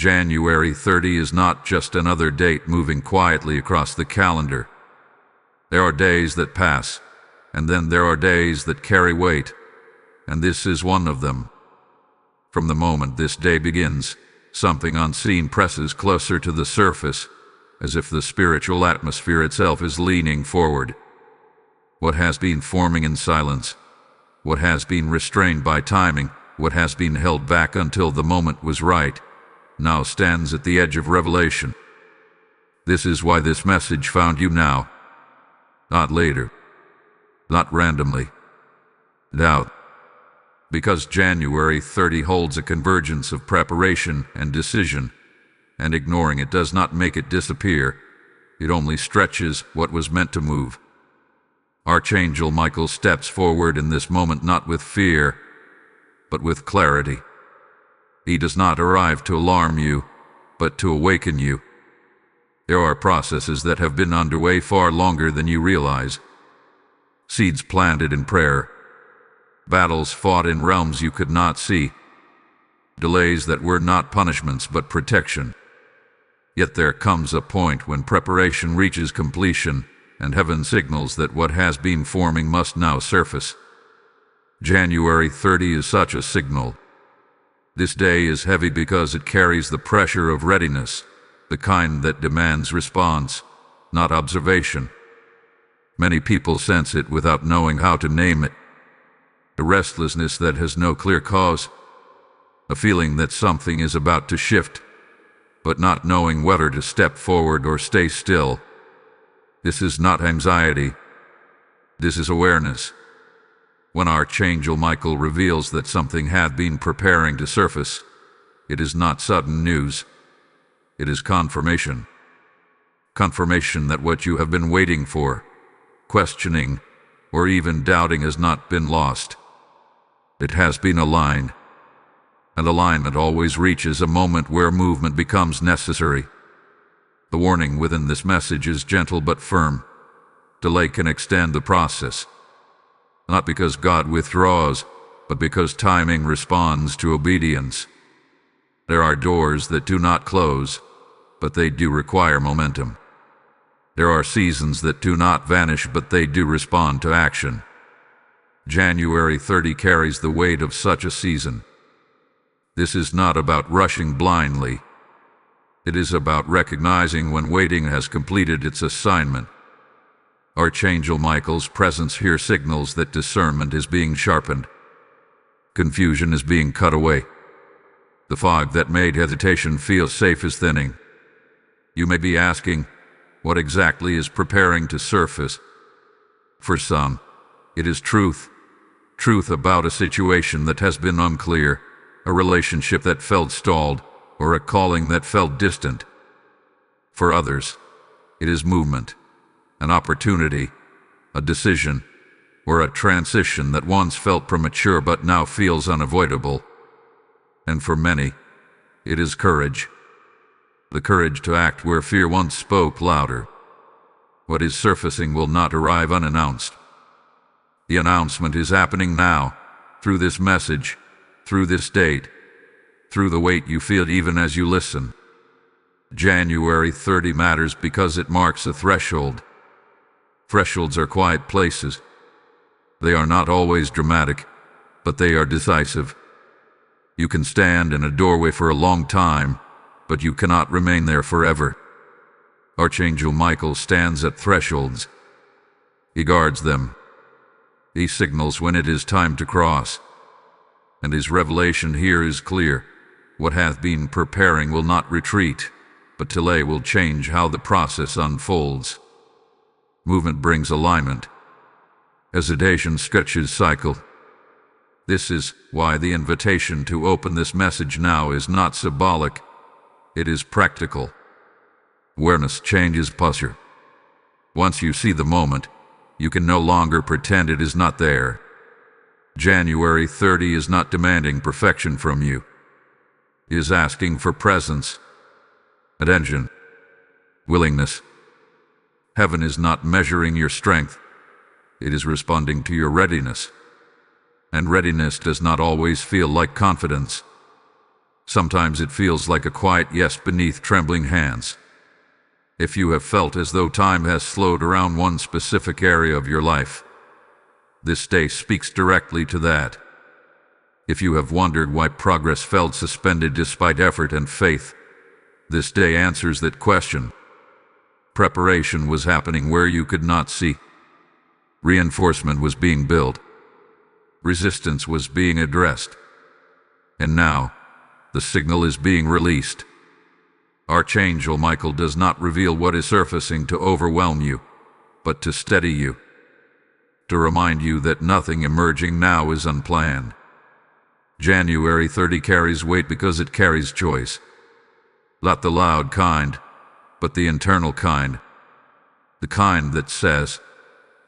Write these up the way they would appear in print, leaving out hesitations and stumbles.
January 30 is not just another date moving quietly across the calendar. There are days that pass, and then there are days that carry weight, and this is one of them. From the moment this day begins, something unseen presses closer to the surface, as if the spiritual atmosphere itself is leaning forward. What has been forming in silence, what has been restrained by timing, what has been held back until the moment was right, now stands at the edge of revelation. This is why this message found you now, not later, not randomly. Doubt. Because January 30 holds a convergence of preparation and decision, and ignoring it does not make it disappear. It only stretches what was meant to move. Archangel Michael steps forward in this moment not with fear, but with clarity. He does not arrive to alarm you, but to awaken you. There are processes that have been underway far longer than you realize. Seeds planted in prayer, battles fought in realms you could not see, delays that were not punishments but protection. Yet there comes a point when preparation reaches completion, and heaven signals that what has been forming must now surface. January 30 is such a signal. This day is heavy because it carries the pressure of readiness, the kind that demands response, not observation. Many people sense it without knowing how to name it. A restlessness that has no clear cause, a feeling that something is about to shift, but not knowing whether to step forward or stay still. This is not anxiety. This is awareness. When Archangel Michael reveals that something had been preparing to surface, it is not sudden news. It is confirmation. Confirmation that what you have been waiting for, questioning, or even doubting has not been lost. It has been aligned. And alignment always reaches a moment where movement becomes necessary. The warning within this message is gentle but firm. Delay can extend the process. Not because God withdraws, but because timing responds to obedience. There are doors that do not close, but they do require momentum. There are seasons that do not vanish, but they do respond to action. January 30 carries the weight of such a season. This is not about rushing blindly. It is about recognizing when waiting has completed its assignment. Archangel Michael's presence here signals that discernment is being sharpened. Confusion is being cut away. The fog that made hesitation feel safe is thinning. You may be asking, what exactly is preparing to surface? For some, it is truth. Truth about a situation that has been unclear, a relationship that felt stalled, or a calling that felt distant. For others, it is movement, an opportunity, a decision, or a transition that once felt premature but now feels unavoidable. And for many, it is courage. The courage to act where fear once spoke louder. What is surfacing will not arrive unannounced. The announcement is happening now, through this message, through this date, through the weight you feel even as you listen. January 30 matters because it marks a threshold. Thresholds are quiet places. They are not always dramatic, but they are decisive. You can stand in a doorway for a long time, but you cannot remain there forever. Archangel Michael stands at thresholds. He guards them. He signals when it is time to cross. And his revelation here is clear. What hath been preparing will not retreat, but delay will change how the process unfolds. Movement brings alignment. Hesitation stretches cycle. This is why the invitation to open this message now is not symbolic. It is practical. Awareness changes posture. Once you see the moment, you can no longer pretend it is not there. January 30 is not demanding perfection from you. It is asking for presence, attention, willingness. Heaven is not measuring your strength. It is responding to your readiness. And readiness does not always feel like confidence. Sometimes it feels like a quiet yes beneath trembling hands. If you have felt as though time has slowed around one specific area of your life, this day speaks directly to that. If you have wondered why progress felt suspended despite effort and faith, this day answers that question. Preparation was happening where you could not see. Reinforcement was being built. Resistance was being addressed. And now, the signal is being released. Archangel Michael does not reveal what is surfacing to overwhelm you, but to steady you, to remind you that nothing emerging now is unplanned. January 30 carries weight because it carries choice. Not the loud kind, but the internal kind. The kind that says,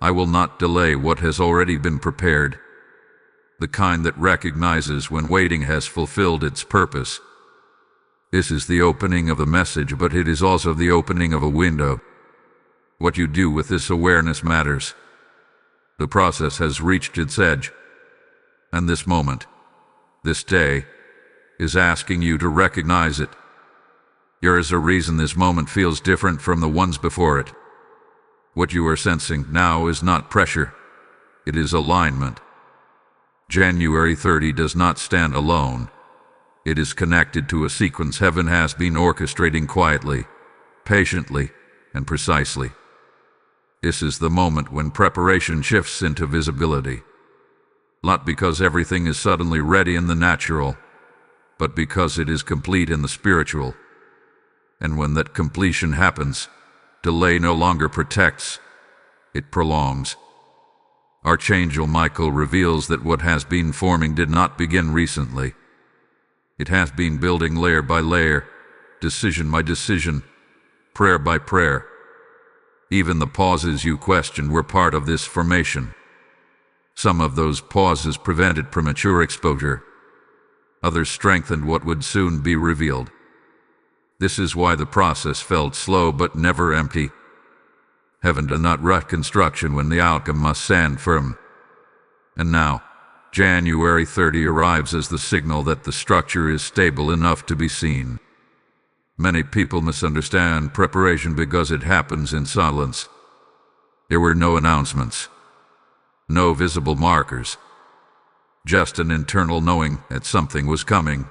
I will not delay what has already been prepared. The kind that recognizes when waiting has fulfilled its purpose. This is the opening of a message, but it is also the opening of a window. What you do with this awareness matters. The process has reached its edge. And this moment, this day, is asking you to recognize it. There is a reason this moment feels different from the ones before it. What you are sensing now is not pressure. It is alignment. January 30 does not stand alone. It is connected to a sequence heaven has been orchestrating quietly, patiently, and precisely. This is the moment when preparation shifts into visibility. Not because everything is suddenly ready in the natural, but because it is complete in the spiritual. And when that completion happens, delay no longer protects, it prolongs. Archangel Michael reveals that what has been forming did not begin recently. It has been building layer by layer, decision by decision, prayer by prayer. Even the pauses you questioned were part of this formation. Some of those pauses prevented premature exposure. Others strengthened what would soon be revealed. This is why the process felt slow but never empty. Heaven does not rush construction when the outcome must stand firm. And now, January 30 arrives as the signal that the structure is stable enough to be seen. Many people misunderstand preparation because it happens in silence. There were no announcements, no visible markers, just an internal knowing that something was coming,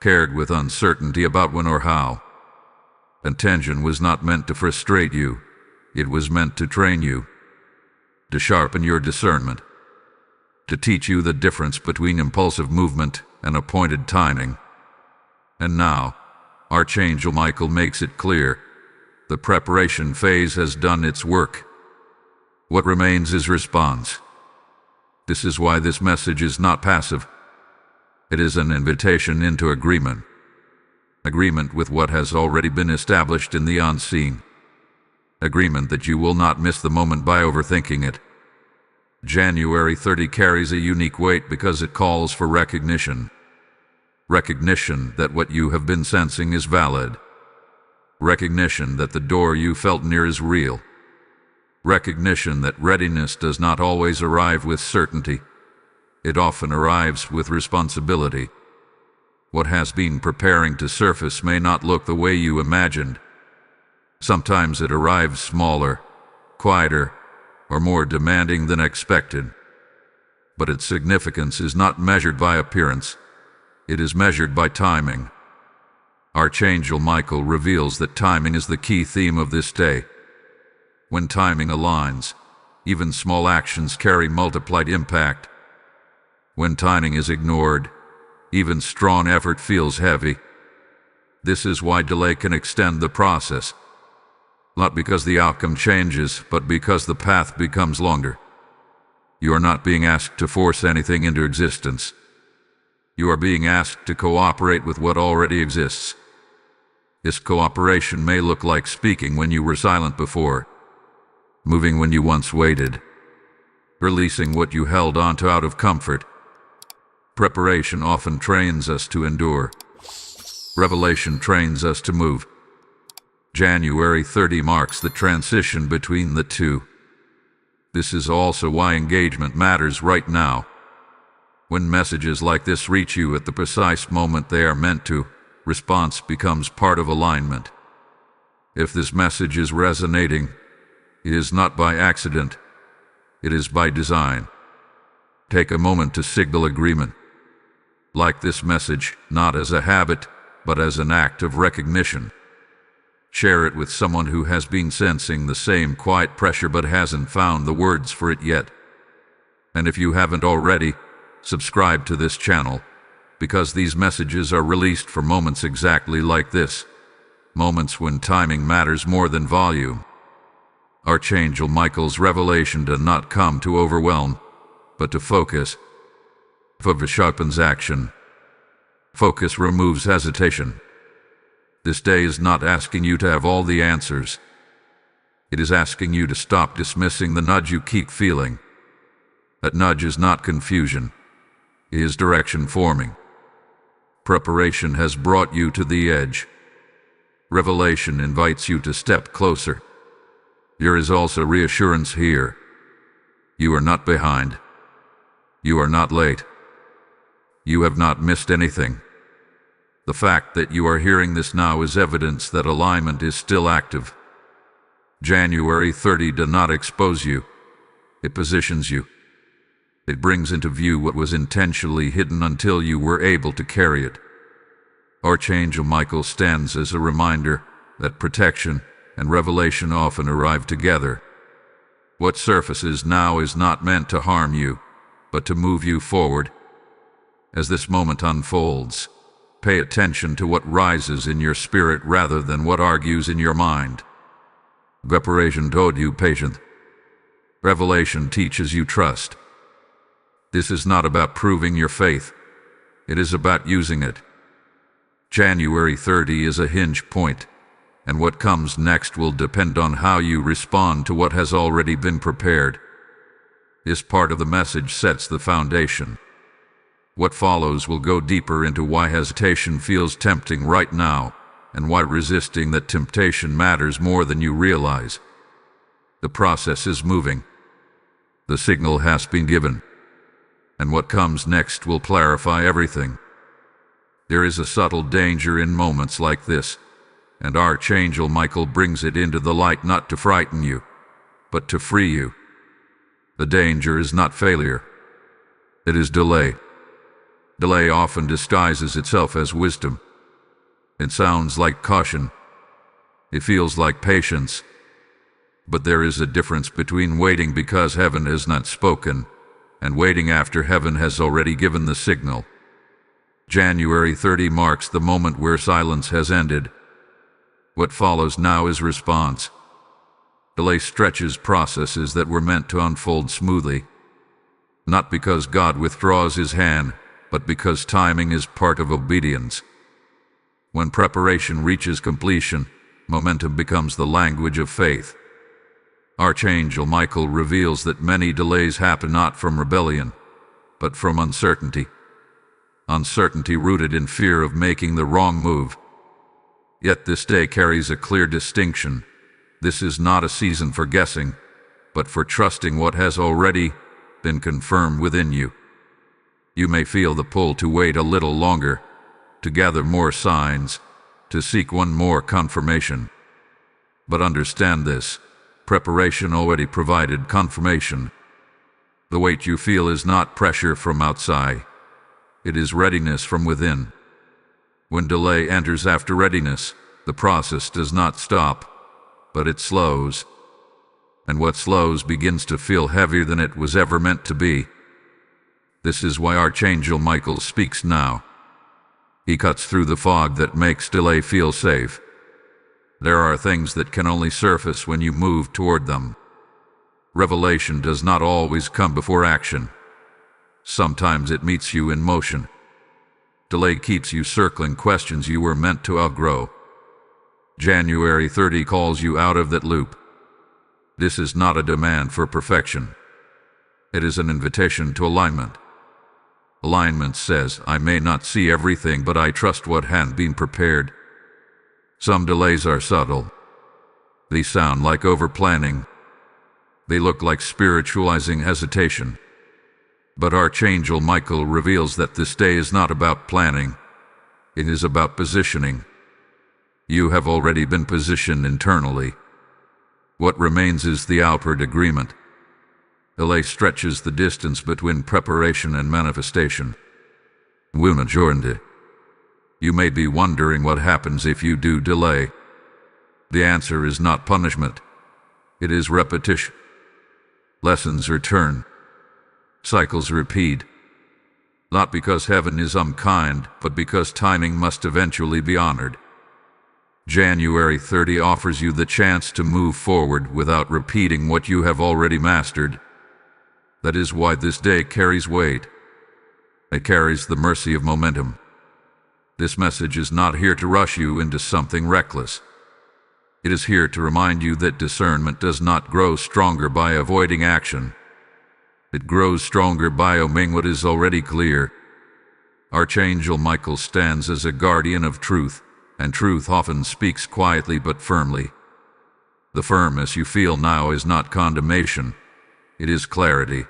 paired with uncertainty about when or how. And tension was not meant to frustrate you, it was meant to train you, to sharpen your discernment, to teach you the difference between impulsive movement and appointed timing. And now, Archangel Michael makes it clear, the preparation phase has done its work. What remains is response. This is why this message is not passive. It is an invitation into agreement. Agreement with what has already been established in the unseen. Agreement that you will not miss the moment by overthinking it. January 30 carries a unique weight because it calls for recognition. Recognition that what you have been sensing is valid. Recognition that the door you felt near is real. Recognition that readiness does not always arrive with certainty. It often arrives with responsibility. What has been preparing to surface may not look the way you imagined. Sometimes it arrives smaller, quieter, or more demanding than expected. But its significance is not measured by appearance. It is measured by timing. Archangel Michael reveals that timing is the key theme of this day. When timing aligns, even small actions carry multiplied impact. When timing is ignored, even strong effort feels heavy. This is why delay can extend the process. Not because the outcome changes, but because the path becomes longer. You are not being asked to force anything into existence. You are being asked to cooperate with what already exists. This cooperation may look like speaking when you were silent before, moving when you once waited, releasing what you held onto out of comfort. Preparation often trains us to endure. Revelation trains us to move. January 30 marks the transition between the two. This is also why engagement matters right now. When messages like this reach you at the precise moment they are meant to, response becomes part of alignment. If this message is resonating, it is not by accident, it is by design. Take a moment to signal agreement. Like this message, not as a habit, but as an act of recognition. Share it with someone who has been sensing the same quiet pressure but hasn't found the words for it yet. And if you haven't already, subscribe to this channel, because these messages are released for moments exactly like this. Moments when timing matters more than volume. Archangel Michael's revelation does not come to overwhelm, but to focus. Focus sharpens action. Focus removes hesitation. This day is not asking you to have all the answers. It is asking you to stop dismissing the nudge you keep feeling. That nudge is not confusion. It is direction forming. Preparation has brought you to the edge. Revelation invites you to step closer. There is also reassurance here. You are not behind. You are not late. You have not missed anything. The fact that you are hearing this now is evidence that alignment is still active. January 30 does not expose you. It positions you. It brings into view what was intentionally hidden until you were able to carry it. Archangel Michael stands as a reminder that protection and revelation often arrive together. What surfaces now is not meant to harm you, but to move you forward. As this moment unfolds, pay attention to what rises in your spirit rather than what argues in your mind. Preparation taught you patience. Revelation teaches you trust. This is not about proving your faith. It is about using it. January 30 is a hinge point, and what comes next will depend on how you respond to what has already been prepared. This part of the message sets the foundation. What follows will go deeper into why hesitation feels tempting right now, and why resisting that temptation matters more than you realize. The process is moving. The signal has been given. And what comes next will clarify everything. There is a subtle danger in moments like this, and Archangel Michael brings it into the light not to frighten you, but to free you. The danger is not failure. It is delay. Delay often disguises itself as wisdom. It sounds like caution. It feels like patience. But there is a difference between waiting because heaven has not spoken and waiting after heaven has already given the signal. January 30 marks the moment where silence has ended. What follows now is response. Delay stretches processes that were meant to unfold smoothly, not because God withdraws his hand, but because timing is part of obedience. When preparation reaches completion, momentum becomes the language of faith. Archangel Michael reveals that many delays happen not from rebellion, but from uncertainty. Uncertainty rooted in fear of making the wrong move. Yet this day carries a clear distinction. This is not a season for guessing, but for trusting what has already been confirmed within you. You may feel the pull to wait a little longer, to gather more signs, to seek one more confirmation. But understand this. Preparation already provided confirmation. The weight you feel is not pressure from outside. It is readiness from within. When delay enters after readiness, the process does not stop, but it slows. And what slows begins to feel heavier than it was ever meant to be. This is why Archangel Michael speaks now. He cuts through the fog that makes delay feel safe. There are things that can only surface when you move toward them. Revelation does not always come before action. Sometimes it meets you in motion. Delay keeps you circling questions you were meant to outgrow. January 30 calls you out of that loop. This is not a demand for perfection. It is an invitation to alignment. Alignment says, I may not see everything, but I trust what has been prepared. Some delays are subtle. They sound like overplanning. They look like spiritualizing hesitation. But Archangel Michael reveals that this day is not about planning. It is about positioning. You have already been positioned internally. What remains is the outward agreement. Delay stretches the distance between preparation and manifestation. You may be wondering what happens if you do delay. The answer is not punishment. It is repetition. Lessons return. Cycles repeat. Not because heaven is unkind, but because timing must eventually be honored. January 30 offers you the chance to move forward without repeating what you have already mastered. That is why this day carries weight. It carries the mercy of momentum. This message is not here to rush you into something reckless. It is here to remind you that discernment does not grow stronger by avoiding action. It grows stronger by obeying what is already clear. Archangel Michael stands as a guardian of truth, and truth often speaks quietly but firmly. The firmness you feel now is not condemnation. It is clarity.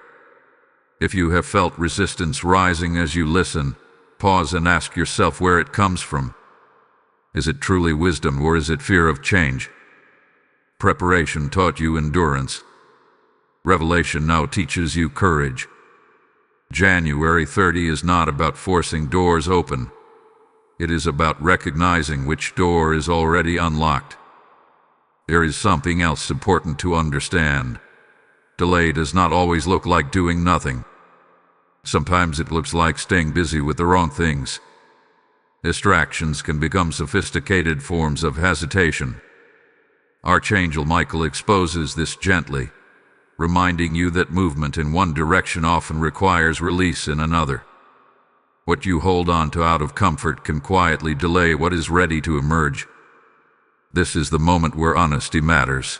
If you have felt resistance rising as you listen, pause and ask yourself where it comes from. Is it truly wisdom or is it fear of change? Preparation taught you endurance. Revelation now teaches you courage. January 30 is not about forcing doors open. It is about recognizing which door is already unlocked. There is something else important to understand. Delay does not always look like doing nothing. Sometimes it looks like staying busy with the wrong things. Distractions can become sophisticated forms of hesitation. Archangel Michael exposes this gently, reminding you that movement in one direction often requires release in another. What you hold on to out of comfort can quietly delay what is ready to emerge. This is the moment where honesty matters.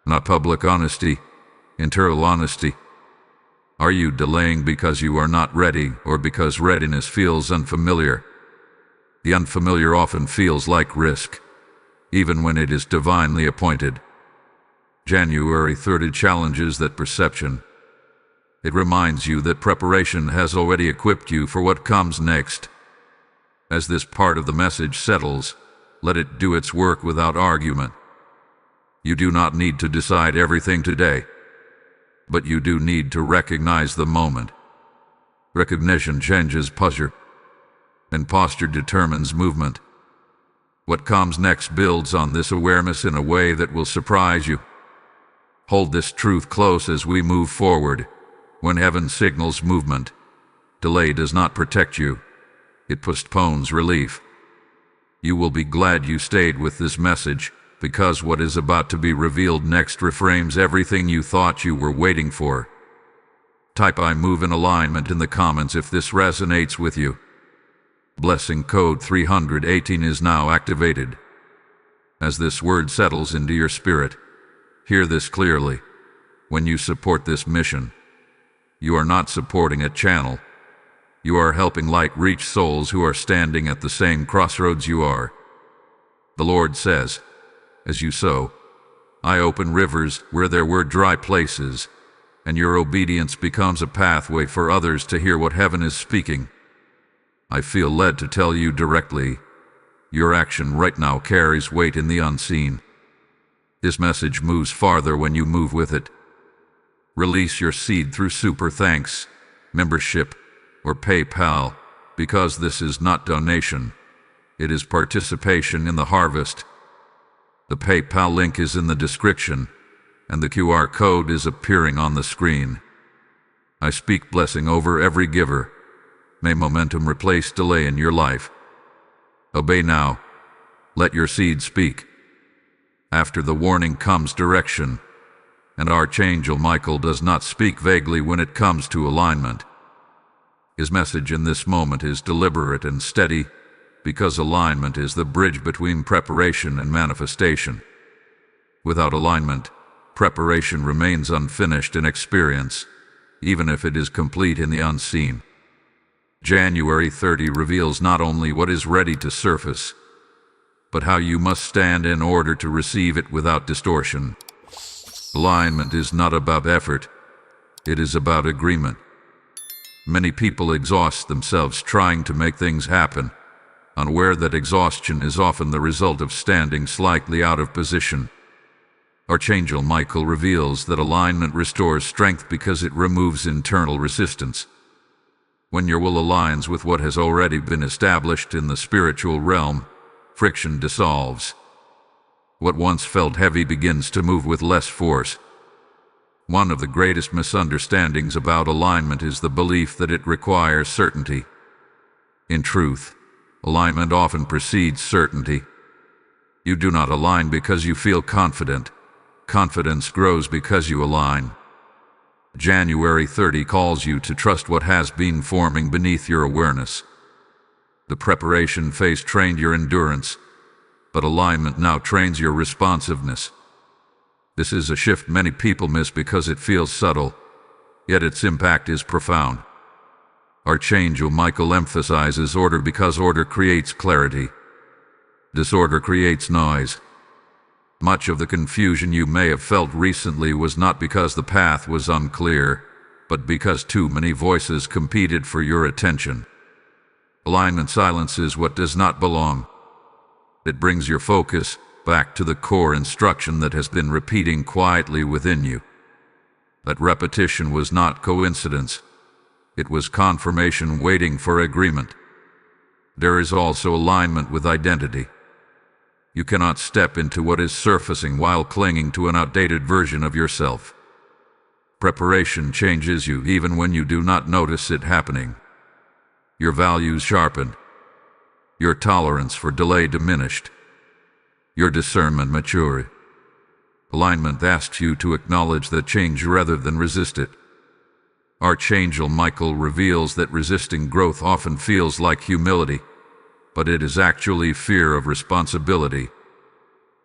Not public honesty, internal honesty. Are you delaying because you are not ready or because readiness feels unfamiliar? The unfamiliar often feels like risk, even when it is divinely appointed. January 30 challenges that perception. It reminds you that preparation has already equipped you for what comes next. As this part of the message settles, let it do its work without argument. You do not need to decide everything today, but you do need to recognize the moment. Recognition changes posture, and posture determines movement. What comes next builds on this awareness in a way that will surprise you. Hold this truth close as we move forward. When heaven signals movement, delay does not protect you. It postpones relief. You will be glad you stayed with this message, because what is about to be revealed next reframes everything you thought you were waiting for. Type "I move in alignment" in the comments if this resonates with you. Blessing code 318 is now activated. As this word settles into your spirit, hear this clearly. When you support this mission, you are not supporting a channel. You are helping light reach souls who are standing at the same crossroads you are. The Lord says, as you sow, I open rivers where there were dry places, and your obedience becomes a pathway for others to hear what heaven is speaking. I feel led to tell you directly, your action right now carries weight in the unseen. This message moves farther when you move with it. Release your seed through super thanks, membership, or PayPal, because this is not donation. It is participation in the harvest. The PayPal link is in the description, and the QR code is appearing on the screen. I speak blessing over every giver. May momentum replace delay in your life. Obey now. Let your seed speak. After the warning comes direction, and Archangel Michael does not speak vaguely when it comes to alignment. His message in this moment is deliberate and steady, because alignment is the bridge between preparation and manifestation. Without alignment, preparation remains unfinished in experience, even if it is complete in the unseen. January 30 reveals not only what is ready to surface, but how you must stand in order to receive it without distortion. Alignment is not about effort, it is about agreement. Many people exhaust themselves trying to make things happen, unaware that exhaustion is often the result of standing slightly out of position. Archangel Michael reveals that alignment restores strength because it removes internal resistance. When your will aligns with what has already been established in the spiritual realm, friction dissolves. What once felt heavy begins to move with less force. One of the greatest misunderstandings about alignment is the belief that it requires certainty. In truth, alignment often precedes certainty. You do not align because you feel confident. Confidence grows because you align. January 30 calls you to trust what has been forming beneath your awareness. The preparation phase trained your endurance, but alignment now trains your responsiveness. This is a shift many people miss because it feels subtle, yet its impact is profound. Archangel Michael emphasizes order because order creates clarity. Disorder creates noise. Much of the confusion you may have felt recently was not because the path was unclear, but because too many voices competed for your attention. Alignment silences what does not belong. It brings your focus back to the core instruction that has been repeating quietly within you. That repetition was not coincidence. It was confirmation waiting for agreement. There is also alignment with identity. You cannot step into what is surfacing while clinging to an outdated version of yourself. Preparation changes you even when you do not notice it happening. Your values sharpened. Your tolerance for delay diminished. Your discernment matured. Alignment asks you to acknowledge the change rather than resist it. Archangel Michael reveals that resisting growth often feels like humility, but it is actually fear of responsibility.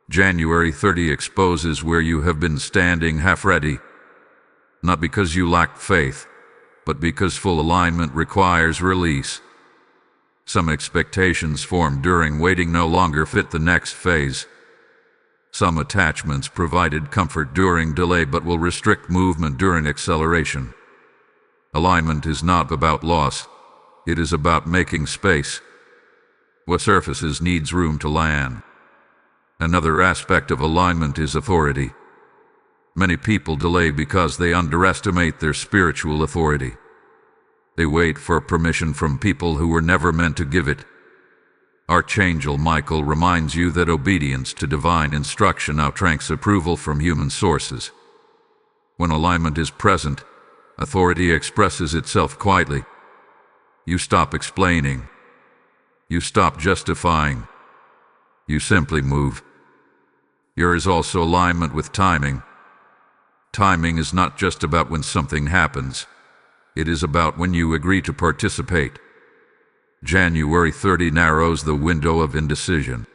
January 30 exposes where you have been standing half-ready, not because you lacked faith, but because full alignment requires release. Some expectations formed during waiting no longer fit the next phase. Some attachments provided comfort during delay but will restrict movement during acceleration. Alignment is not about loss, it is about making space. What surfaces needs room to land. Another aspect of alignment is authority. Many people delay because they underestimate their spiritual authority. They wait for permission from people who were never meant to give it. Archangel Michael reminds you that obedience to divine instruction outranks approval from human sources. When alignment is present, authority expresses itself quietly. You stop explaining. You stop justifying. You simply move. There is also alignment with timing. Timing is not just about when something happens. It is about when you agree to participate. January 30 narrows the window of indecision.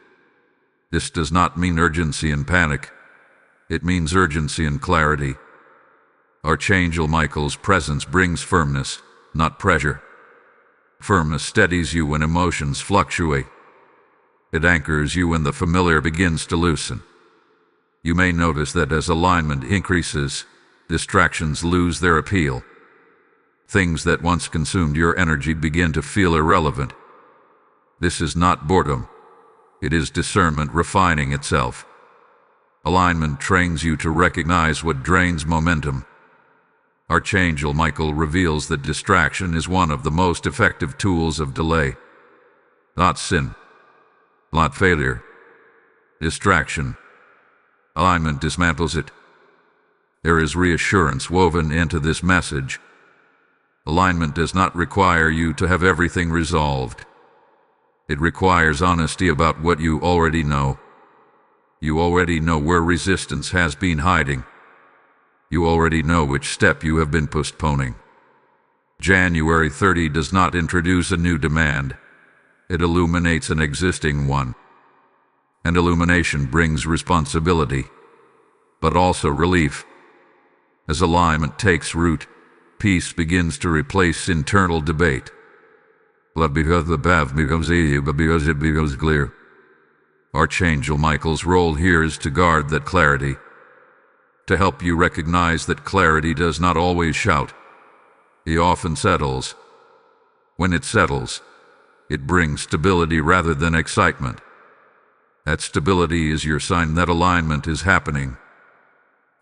This does not mean urgency and panic. It means urgency and clarity. Archangel Michael's presence brings firmness, not pressure. Firmness steadies you when emotions fluctuate. It anchors you when the familiar begins to loosen. You may notice that as alignment increases, distractions lose their appeal. Things that once consumed your energy begin to feel irrelevant. This is not boredom. It is discernment refining itself. Alignment trains you to recognize what drains momentum. Archangel Michael reveals that distraction is one of the most effective tools of delay. Not sin. Not failure. Distraction. Alignment dismantles it. There is reassurance woven into this message. Alignment does not require you to have everything resolved. It requires honesty about what you already know. You already know where resistance has been hiding. You already know which step you have been postponing. January 30 does not introduce a new demand. It illuminates an existing one. And illumination brings responsibility, but also relief. As alignment takes root, peace begins to replace internal debate. But because the path becomes easy, but because it becomes clear. Archangel Michael's role here is to guard that clarity, to help you recognize that clarity does not always shout. He often settles. When it settles, it brings stability rather than excitement. That stability is your sign that alignment is happening.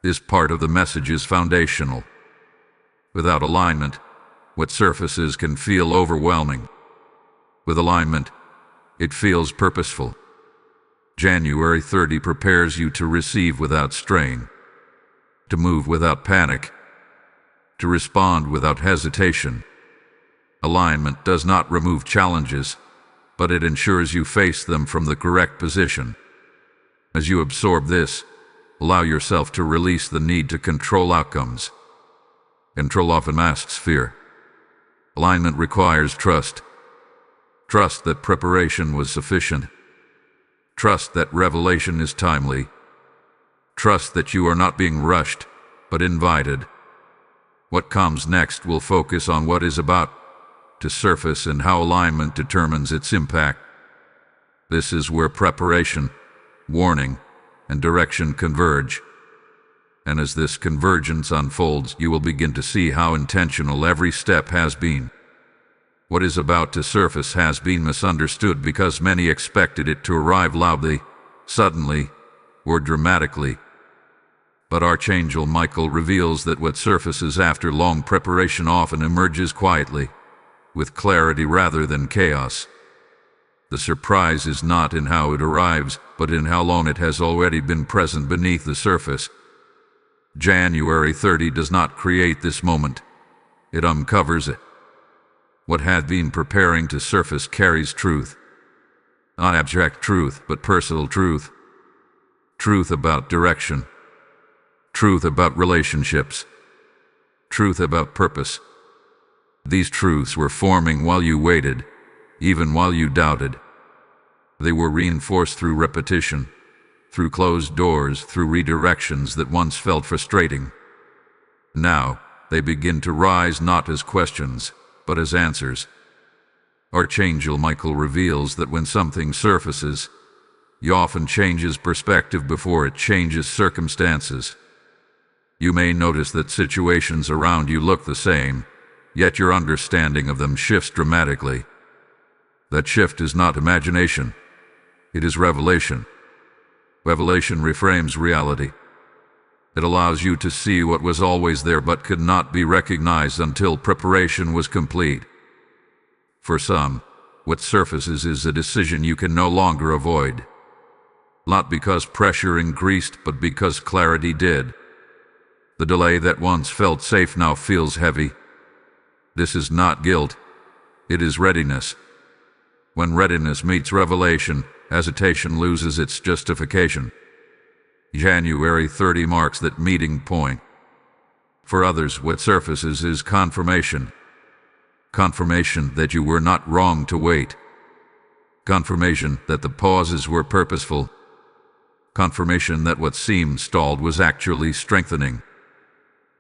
This part of the message is foundational. Without alignment, what surfaces can feel overwhelming. With alignment, it feels purposeful. January 30 prepares you to receive without strain, to move without panic, to respond without hesitation. Alignment does not remove challenges, but it ensures you face them from the correct position. As you absorb this, allow yourself to release the need to control outcomes. Control often masks fear. Alignment requires trust. Trust that preparation was sufficient. Trust that revelation is timely. Trust that you are not being rushed, but invited. What comes next will focus on what is about to surface and how alignment determines its impact. This is where preparation, warning, and direction converge. And as this convergence unfolds, you will begin to see how intentional every step has been. What is about to surface has been misunderstood because many expected it to arrive loudly, suddenly, or dramatically. But Archangel Michael reveals that what surfaces after long preparation often emerges quietly, with clarity rather than chaos. The surprise is not in how it arrives, but in how long it has already been present beneath the surface. January 30 does not create this moment. It uncovers it. What had been preparing to surface carries truth. Not abstract truth, but personal truth. Truth about direction. Truth about relationships. Truth about purpose. These truths were forming while you waited, even while you doubted. They were reinforced through repetition, through closed doors, through redirections that once felt frustrating. Now, they begin to rise not as questions, but as answers. Archangel Michael reveals that when something surfaces, he often changes perspective before it changes circumstances. You may notice that situations around you look the same, yet your understanding of them shifts dramatically. That shift is not imagination. It is revelation. Revelation reframes reality. It allows you to see what was always there but could not be recognized until preparation was complete. For some, what surfaces is a decision you can no longer avoid. Not because pressure increased, but because clarity did. The delay that once felt safe now feels heavy. This is not guilt. It is readiness. When readiness meets revelation, hesitation loses its justification. January 30 marks that meeting point. For others, what surfaces is confirmation. Confirmation that you were not wrong to wait. Confirmation that the pauses were purposeful. Confirmation that what seemed stalled was actually strengthening.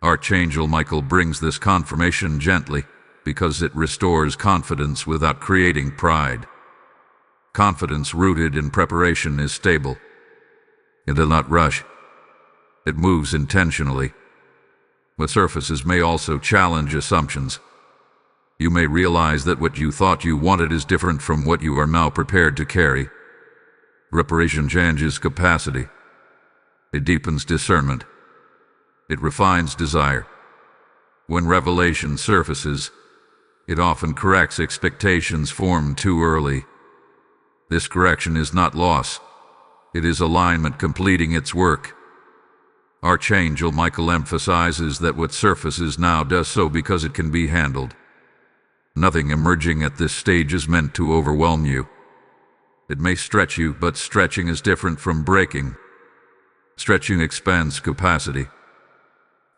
Archangel Michael brings this confirmation gently, because it restores confidence without creating pride. Confidence rooted in preparation is stable. It does not rush. It moves intentionally. What surfaces may also challenge assumptions. You may realize that what you thought you wanted is different from what you are now prepared to carry. Preparation changes capacity. It deepens discernment. It refines desire. When revelation surfaces, it often corrects expectations formed too early. This correction is not loss. It is alignment completing its work. Archangel Michael emphasizes that what surfaces now does so because it can be handled. Nothing emerging at this stage is meant to overwhelm you. It may stretch you, but stretching is different from breaking. Stretching expands capacity.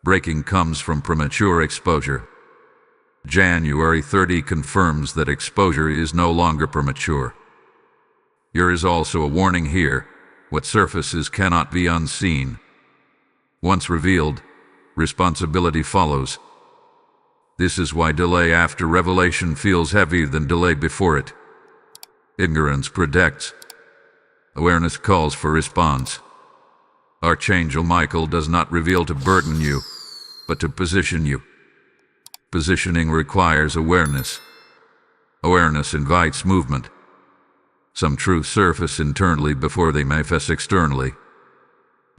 Breaking comes from premature exposure. January 30 confirms that exposure is no longer premature. There is also a warning here. What surfaces cannot be unseen. Once revealed, responsibility follows. This is why delay after revelation feels heavier than delay before it. Ignorance protects. Awareness calls for response. Archangel Michael does not reveal to burden you, but to position you. Positioning requires awareness. Awareness invites movement. Some truths surface internally before they manifest externally.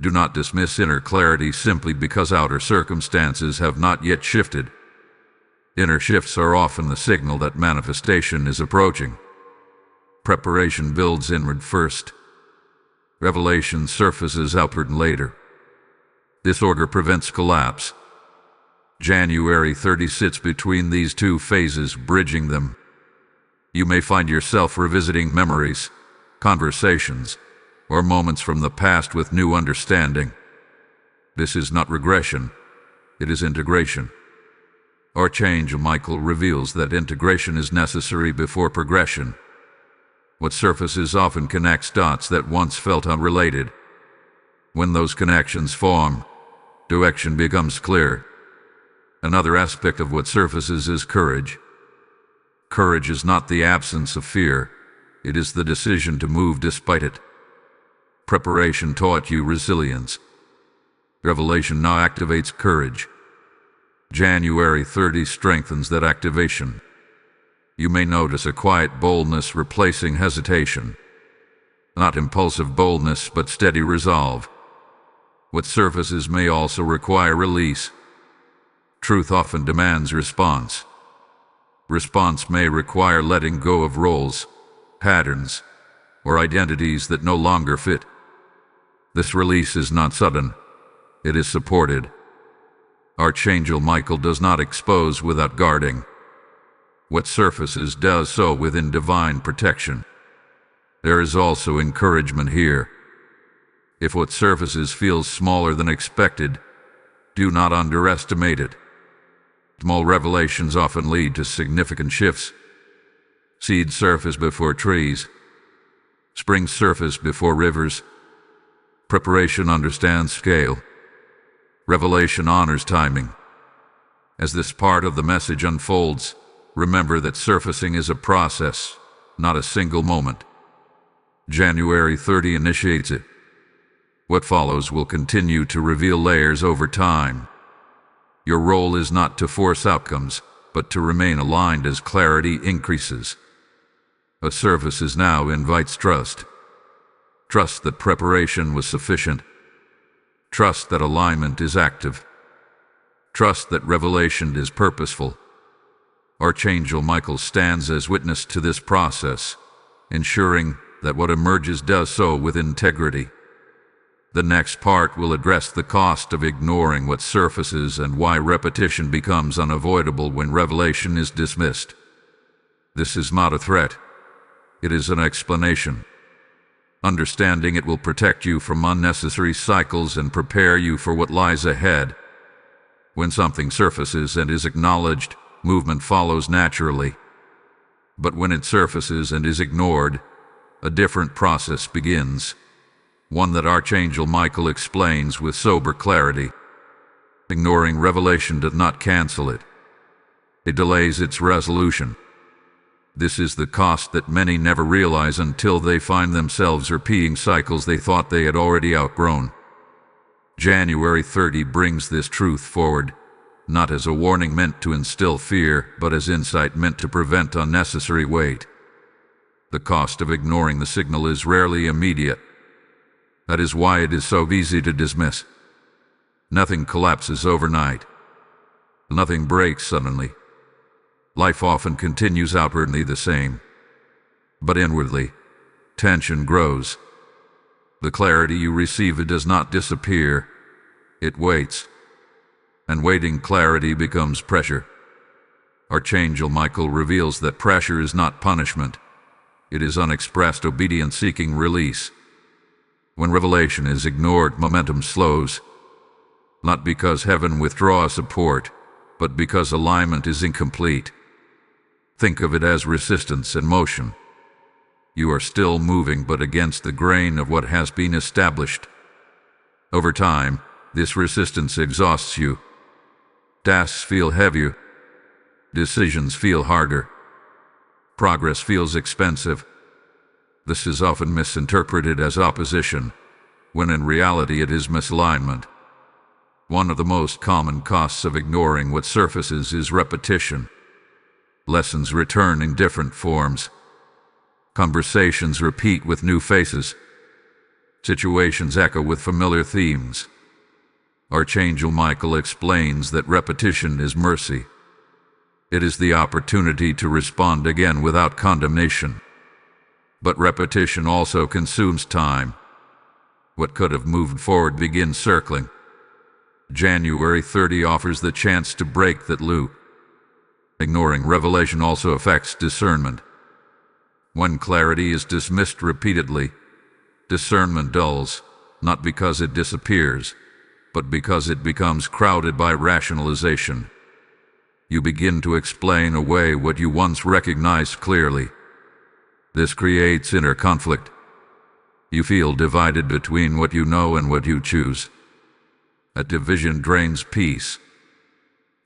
Do not dismiss inner clarity simply because outer circumstances have not yet shifted. Inner shifts are often the signal that manifestation is approaching. Preparation builds inward first. Revelation surfaces outward later. This order prevents collapse. January 30 sits between these two phases, bridging them. You may find yourself revisiting memories, conversations, or moments from the past with new understanding. This is not regression, it is integration. Archangel Michael reveals that integration is necessary before progression. What surfaces often connects dots that once felt unrelated. When those connections form, direction becomes clear. Another aspect of what surfaces is courage. Courage is not the absence of fear, it is the decision to move despite it. Preparation taught you resilience. Revelation now activates courage. January 30 strengthens that activation. You may notice a quiet boldness replacing hesitation. Not impulsive boldness, but steady resolve. What surfaces may also require release. Truth often demands response. Response may require letting go of roles, patterns, or identities that no longer fit. This release is not sudden, it is supported. Archangel Michael does not expose without guarding. What surfaces does so within divine protection. There is also encouragement here. If what surfaces feels smaller than expected, do not underestimate it. Small revelations often lead to significant shifts. Seeds surface before trees. Springs surface before rivers. Preparation understands scale. Revelation honors timing. As this part of the message unfolds, remember that surfacing is a process, not a single moment. January 30 initiates it. What follows will continue to reveal layers over time. Your role is not to force outcomes, but to remain aligned as clarity increases. A surfaces now invites trust. Trust that preparation was sufficient. Trust that alignment is active. Trust that revelation is purposeful. Archangel Michael stands as witness to this process, ensuring that what emerges does so with integrity. The next part will address the cost of ignoring what surfaces and why repetition becomes unavoidable when revelation is dismissed. This is not a threat. It is an explanation. Understanding it will protect you from unnecessary cycles and prepare you for what lies ahead. When something surfaces and is acknowledged, movement follows naturally. But when it surfaces and is ignored, a different process begins. One that Archangel Michael explains with sober clarity. Ignoring revelation does not cancel it. It delays its resolution. This is the cost that many never realize until they find themselves repeating cycles they thought they had already outgrown. January 30 brings this truth forward, not as a warning meant to instill fear, but as insight meant to prevent unnecessary weight. The cost of ignoring the signal is rarely immediate. That is why it is so easy to dismiss. Nothing collapses overnight. Nothing breaks suddenly. Life often continues outwardly the same. But inwardly, tension grows. The clarity you receive, it does not disappear. It waits. And waiting clarity becomes pressure. Archangel Michael reveals that pressure is not punishment. It is unexpressed obedience seeking release. When revelation is ignored, momentum slows. Not because heaven withdraws support, but because alignment is incomplete. Think of it as resistance in motion. You are still moving, but against the grain of what has been established. Over time, this resistance exhausts you. Tasks feel heavier. Decisions feel harder. Progress feels expensive. This is often misinterpreted as opposition, when in reality it is misalignment. One of the most common costs of ignoring what surfaces is repetition. Lessons return in different forms. Conversations repeat with new faces. Situations echo with familiar themes. Archangel Michael explains that repetition is mercy. It is the opportunity to respond again without condemnation. But repetition also consumes time. What could have moved forward begins circling. January 30 offers the chance to break that loop. Ignoring revelation also affects discernment. When clarity is dismissed repeatedly, discernment dulls, not because it disappears, but because it becomes crowded by rationalization. You begin to explain away what you once recognized clearly. This creates inner conflict. You feel divided between what you know and what you choose. A division drains peace.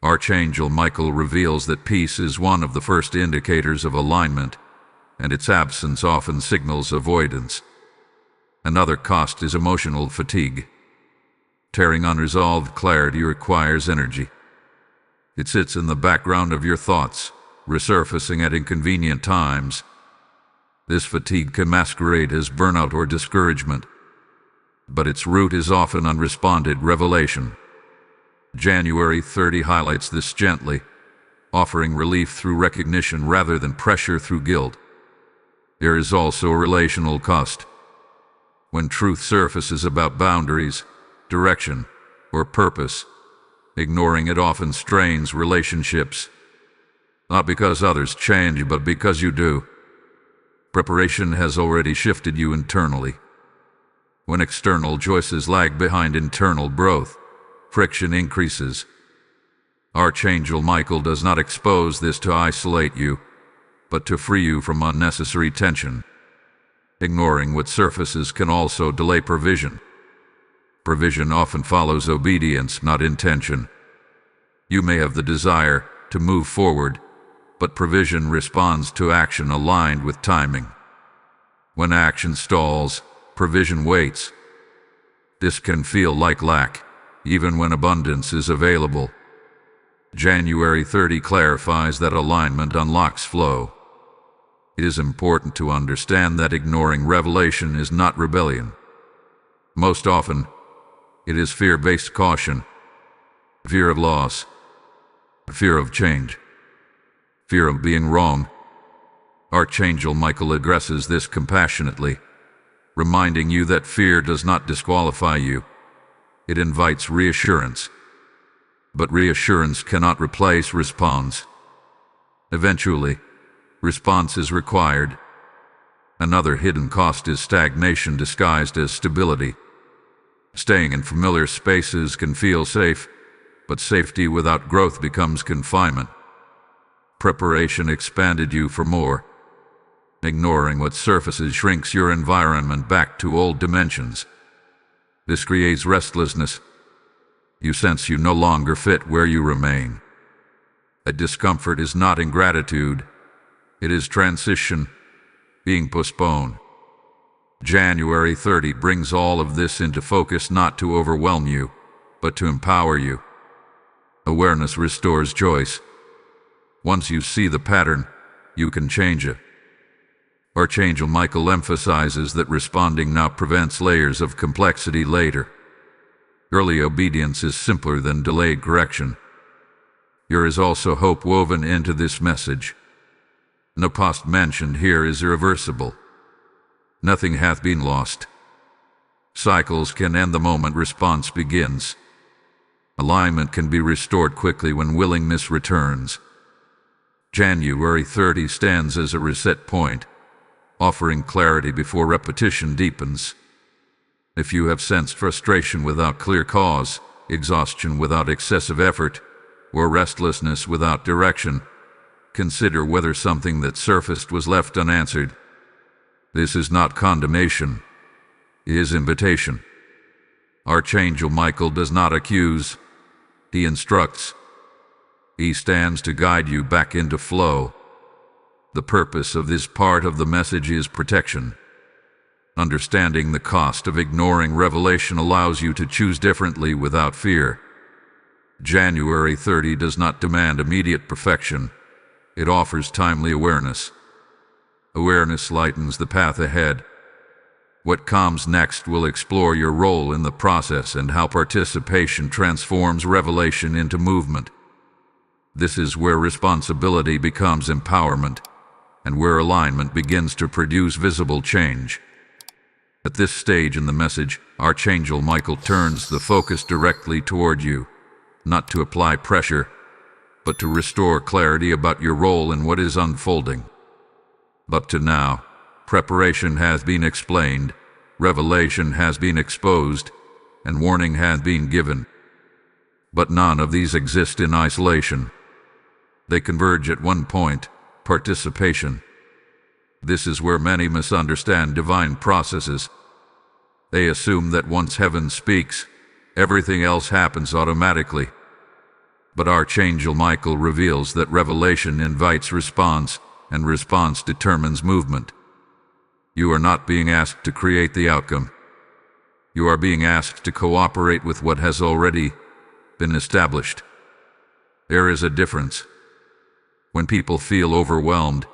Archangel Michael reveals that peace is one of the first indicators of alignment, and its absence often signals avoidance. Another cost is emotional fatigue. Tearing unresolved clarity requires energy. It sits in the background of your thoughts, resurfacing at inconvenient times. This fatigue can masquerade as burnout or discouragement, but its root is often unresponded revelation. January 30 highlights this gently, offering relief through recognition rather than pressure through guilt. There is also a relational cost. When truth surfaces about boundaries, direction, or purpose, ignoring it often strains relationships. Not because others change, but because you do. Preparation has already shifted you internally. When external choices lag behind internal growth, friction increases. Archangel Michael does not expose this to isolate you, but to free you from unnecessary tension. Ignoring what surfaces can also delay provision. Provision often follows obedience, not intention. You may have the desire to move forward, but provision responds to action aligned with timing. When action stalls, provision waits. This can feel like lack, even when abundance is available. January 30 clarifies that alignment unlocks flow. It is important to understand that ignoring revelation is not rebellion. Most often, it is fear-based caution, fear of loss, fear of change, fear of being wrong. Archangel Michael addresses this compassionately, reminding you that fear does not disqualify you. It invites reassurance. But reassurance cannot replace response. Eventually, response is required. Another hidden cost is stagnation disguised as stability. Staying in familiar spaces can feel safe, but safety without growth becomes confinement. Preparation expanded you for more. Ignoring what surfaces shrinks your environment back to old dimensions. This creates restlessness. You sense you no longer fit where you remain. A discomfort is not ingratitude. It is transition, being postponed. January 30 brings all of this into focus, not to overwhelm you, but to empower you. Awareness restores choice. Once you see the pattern, you can change it. Archangel Michael emphasizes that responding now prevents layers of complexity later. Early obedience is simpler than delayed correction. There is also hope woven into this message. No past mentioned here is irreversible. Nothing hath been lost. Cycles can end the moment response begins. Alignment can be restored quickly when willingness returns. January 30 stands as a reset point, offering clarity before repetition deepens. If you have sensed frustration without clear cause, exhaustion without excessive effort, or restlessness without direction, consider whether something that surfaced was left unanswered. This is not condemnation. It is invitation. Archangel Michael does not accuse. He instructs. He stands to guide you back into flow. The purpose of this part of the message is protection. Understanding the cost of ignoring revelation allows you to choose differently without fear. January 30 does not demand immediate perfection. It offers timely awareness. Awareness lightens the path ahead. What comes next will explore your role in the process and how participation transforms revelation into movement. This is where responsibility becomes empowerment, and where alignment begins to produce visible change. At this stage in the message, Archangel Michael turns the focus directly toward you, not to apply pressure, but to restore clarity about your role in what is unfolding. Up to now, preparation has been explained, revelation has been exposed, and warning has been given. But none of these exist in isolation. They converge at one point: participation. This is where many misunderstand divine processes. They assume that once heaven speaks, everything else happens automatically. But Archangel Michael reveals that revelation invites response, and response determines movement. You are not being asked to create the outcome. You are being asked to cooperate with what has already been established. There is a difference. When people feel overwhelmed,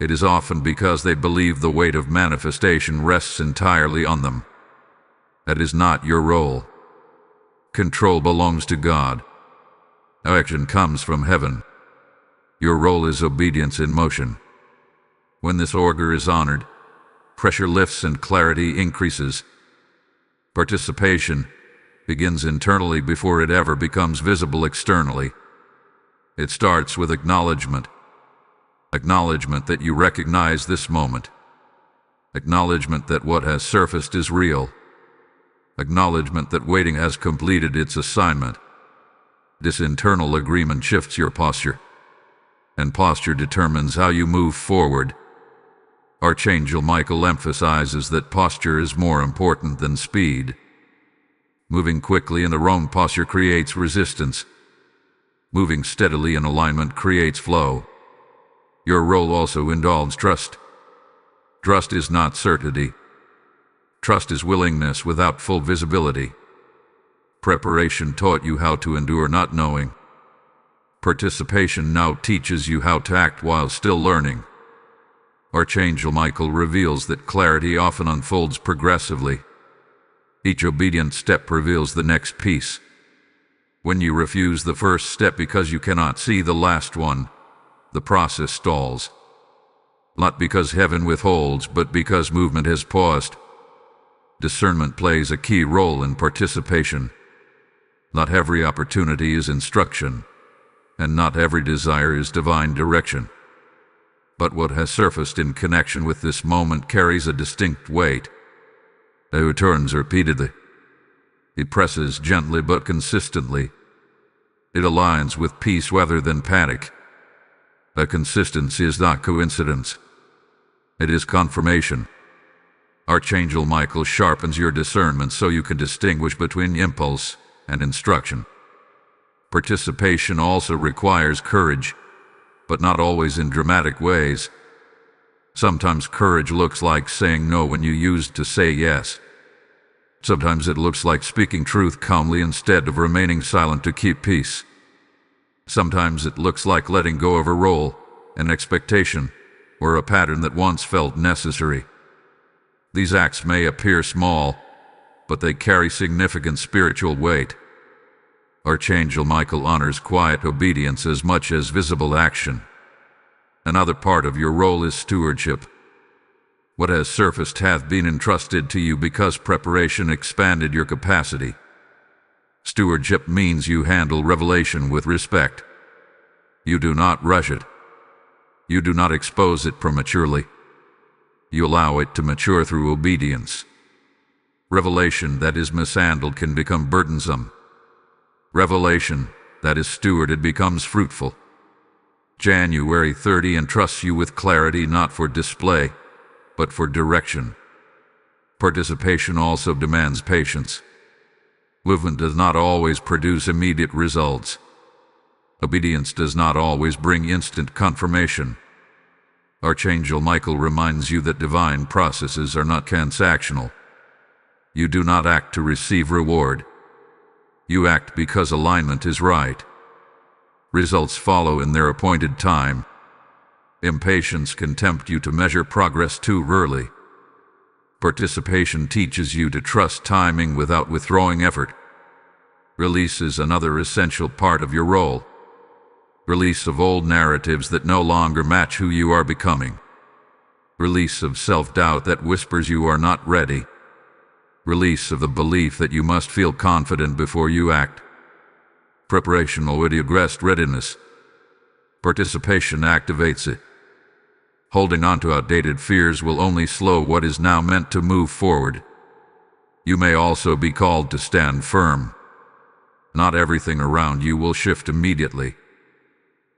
it is often because they believe the weight of manifestation rests entirely on them. That is not your role. Control belongs to God. Action comes from heaven. Your role is obedience in motion. When this order is honored, pressure lifts and clarity increases. Participation begins internally before it ever becomes visible externally. It starts with acknowledgement. Acknowledgement that you recognize this moment. Acknowledgement that what has surfaced is real. Acknowledgement that waiting has completed its assignment. This internal agreement shifts your posture, and posture determines how you move forward. Archangel Michael emphasizes that posture is more important than speed. Moving quickly in the wrong posture creates resistance. Moving steadily in alignment creates flow. Your role also involves trust. Trust is not certainty. Trust is willingness without full visibility. Preparation taught you how to endure not knowing. Participation now teaches you how to act while still learning. Archangel Michael reveals that clarity often unfolds progressively. Each obedient step reveals the next piece. When you refuse the first step because you cannot see the last one, the process stalls. Not because heaven withholds, but because movement has paused. Discernment plays a key role in participation. Not every opportunity is instruction, and not every desire is divine direction. But what has surfaced in connection with this moment carries a distinct weight. It returns repeatedly. It presses gently but consistently. It aligns with peace rather than panic. That consistency is not coincidence. It is confirmation. Archangel Michael sharpens your discernment so you can distinguish between impulse and instruction. Participation also requires courage, but not always in dramatic ways. Sometimes courage looks like saying no when you used to say yes. Sometimes it looks like speaking truth calmly instead of remaining silent to keep peace. Sometimes it looks like letting go of a role, an expectation, or a pattern that once felt necessary. These acts may appear small, but they carry significant spiritual weight. Archangel Michael honors quiet obedience as much as visible action. Another part of your role is stewardship. What has surfaced hath been entrusted to you because preparation expanded your capacity. Stewardship means you handle revelation with respect. You do not rush it. You do not expose it prematurely. You allow it to mature through obedience. Revelation that is mishandled can become burdensome. Revelation that is stewarded becomes fruitful. January 30 entrusts you with clarity not for display, but for direction. Participation also demands patience. Movement does not always produce immediate results. Obedience does not always bring instant confirmation. Archangel Michael reminds you that divine processes are not transactional. You do not act to receive reward. You act because alignment is right. Results follow in their appointed time. Impatience can tempt you to measure progress too early. Participation teaches you to trust timing without withdrawing effort. Release is another essential part of your role. Release of old narratives that no longer match who you are becoming. Release of self-doubt that whispers you are not ready. Release of the belief that you must feel confident before you act. Preparation already aggressed readiness. Participation activates it. Holding on to outdated fears will only slow what is now meant to move forward. You may also be called to stand firm. Not everything around you will shift immediately.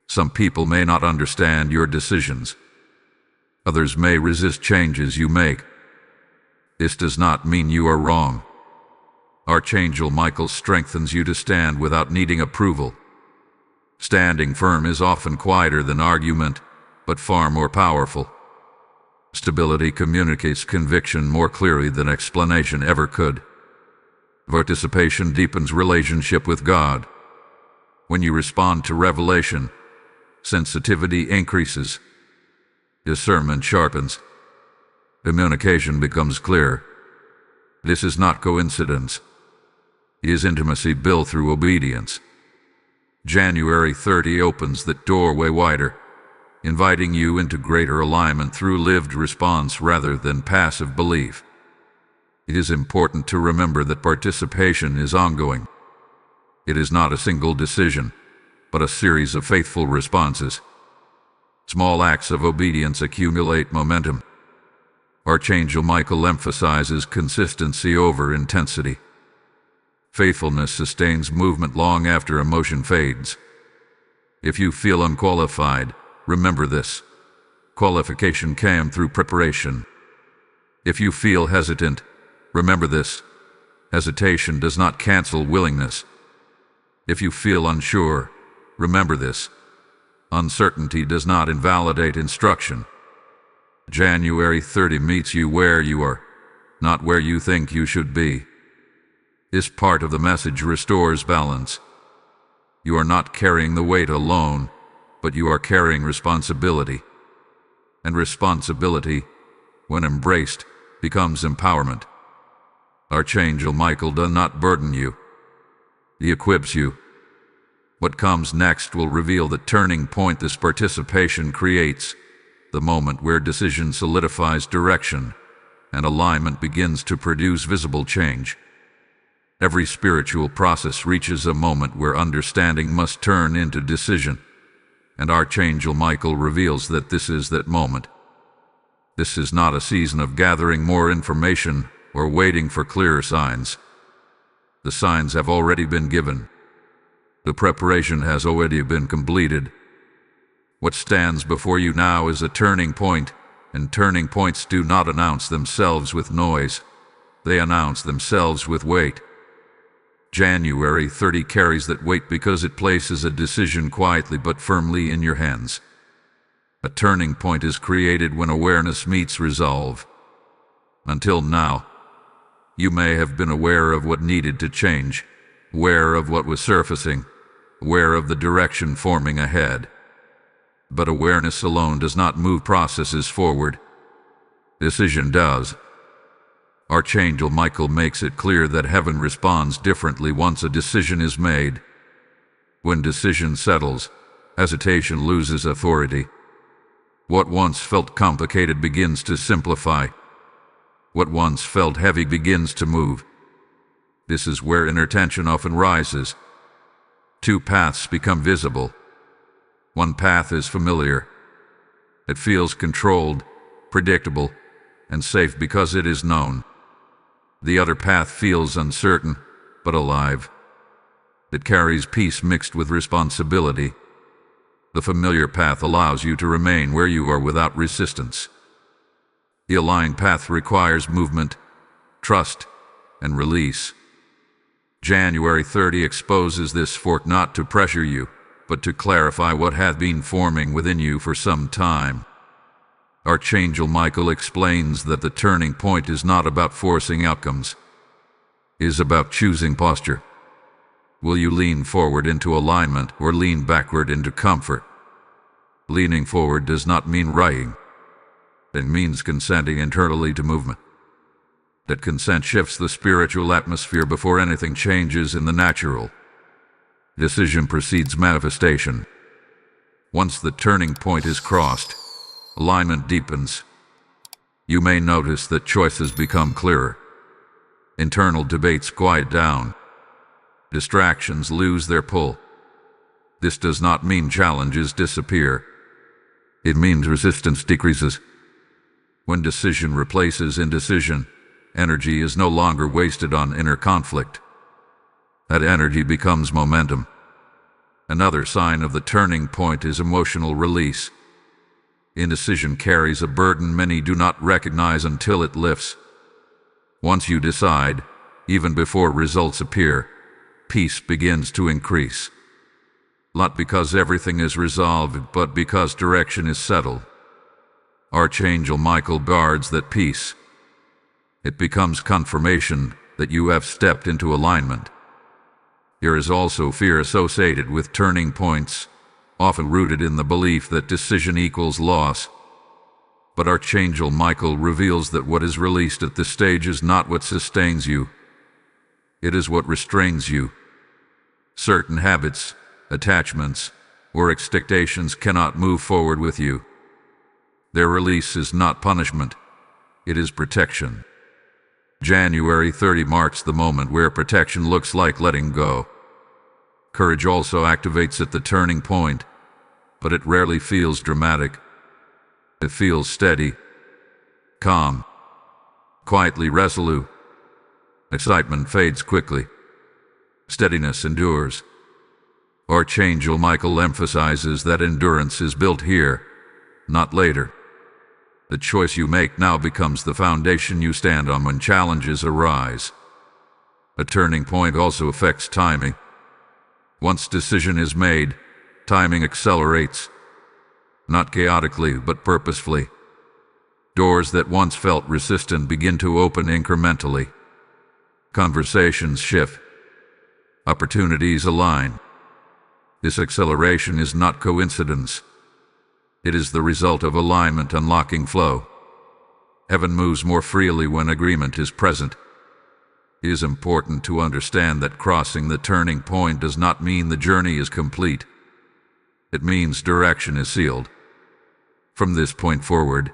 Some people may not understand your decisions. Others may resist changes you make. This does not mean you are wrong. Archangel Michael strengthens you to stand without needing approval. Standing firm is often quieter than argument, but far more powerful. Stability communicates conviction more clearly than explanation ever could. Participation deepens relationship with God. When you respond to revelation, sensitivity increases. Discernment sharpens. Communication becomes clear. This is not coincidence. It is intimacy built through obedience. January 30 opens that doorway wider, inviting you into greater alignment through lived response rather than passive belief. It is important to remember that participation is ongoing. It is not a single decision, but a series of faithful responses. Small acts of obedience accumulate momentum. Archangel Michael emphasizes consistency over intensity. Faithfulness sustains movement long after emotion fades. If you feel unqualified, remember this. Qualification came through preparation. If you feel hesitant, remember this. Hesitation does not cancel willingness. If you feel unsure, remember this. Uncertainty does not invalidate instruction. January 30 meets you where you are, not where you think you should be. This part of the message restores balance. You are not carrying the weight alone, but you are carrying responsibility. And responsibility, when embraced, becomes empowerment. Archangel Michael does not burden you. He equips you. What comes next will reveal the turning point this participation creates, the moment where decision solidifies direction and alignment begins to produce visible change. Every spiritual process reaches a moment where understanding must turn into decision, and Archangel Michael reveals that this is that moment. This is not a season of gathering more information or waiting for clearer signs. The signs have already been given. The preparation has already been completed. What stands before you now is a turning point, and turning points do not announce themselves with noise. They announce themselves with weight. January 30 carries that weight because it places a decision quietly but firmly in your hands. A turning point is created when awareness meets resolve. Until now, you may have been aware of what needed to change, aware of what was surfacing, aware of the direction forming ahead. But awareness alone does not move processes forward. Decision does. Archangel Michael makes it clear that heaven responds differently once a decision is made. When decision settles, hesitation loses authority. What once felt complicated begins to simplify. What once felt heavy begins to move. This is where inner tension often rises. Two paths become visible. One path is familiar. It feels controlled, predictable, and safe because it is known. The other path feels uncertain, but alive. It carries peace mixed with responsibility. The familiar path allows you to remain where you are without resistance. The aligned path requires movement, trust, and release. January 30 exposes this fork not to pressure you, but to clarify what hath been forming within you for some time. Archangel Michael explains that the turning point is not about forcing outcomes. It is about choosing posture. Will you lean forward into alignment or lean backward into comfort? Leaning forward does not mean rying. It means consenting internally to movement. That consent shifts the spiritual atmosphere before anything changes in the natural. Decision precedes manifestation. Once the turning point is crossed, alignment deepens. You may notice that choices become clearer. Internal debates quiet down. Distractions lose their pull. This does not mean challenges disappear. It means resistance decreases. When decision replaces indecision, energy is no longer wasted on inner conflict. That energy becomes momentum. Another sign of the turning point is emotional release. Indecision carries a burden many do not recognize until it lifts. Once you decide, even before results appear, peace begins to increase. Not because everything is resolved, but because direction is settled. Archangel Michael guards that peace. It becomes confirmation that you have stepped into alignment. There is also fear associated with turning points, often rooted in the belief that decision equals loss. But Archangel Michael reveals that what is released at this stage is not what sustains you. It is what restrains you. Certain habits, attachments, or expectations cannot move forward with you. Their release is not punishment, it is protection. January 30 marks the moment where protection looks like letting go. Courage also activates at the turning point, but it rarely feels dramatic. It feels steady, calm, quietly resolute. Excitement fades quickly. Steadiness endures. Archangel Michael emphasizes that endurance is built here, not later. The choice you make now becomes the foundation you stand on when challenges arise. A turning point also affects timing. Once decision is made, timing accelerates. Not chaotically, but purposefully. Doors that once felt resistant begin to open incrementally. Conversations shift. Opportunities align. This acceleration is not coincidence. It is the result of alignment unlocking flow. Heaven moves more freely when agreement is present. It is important to understand that crossing the turning point does not mean the journey is complete. It means direction is sealed. From this point forward,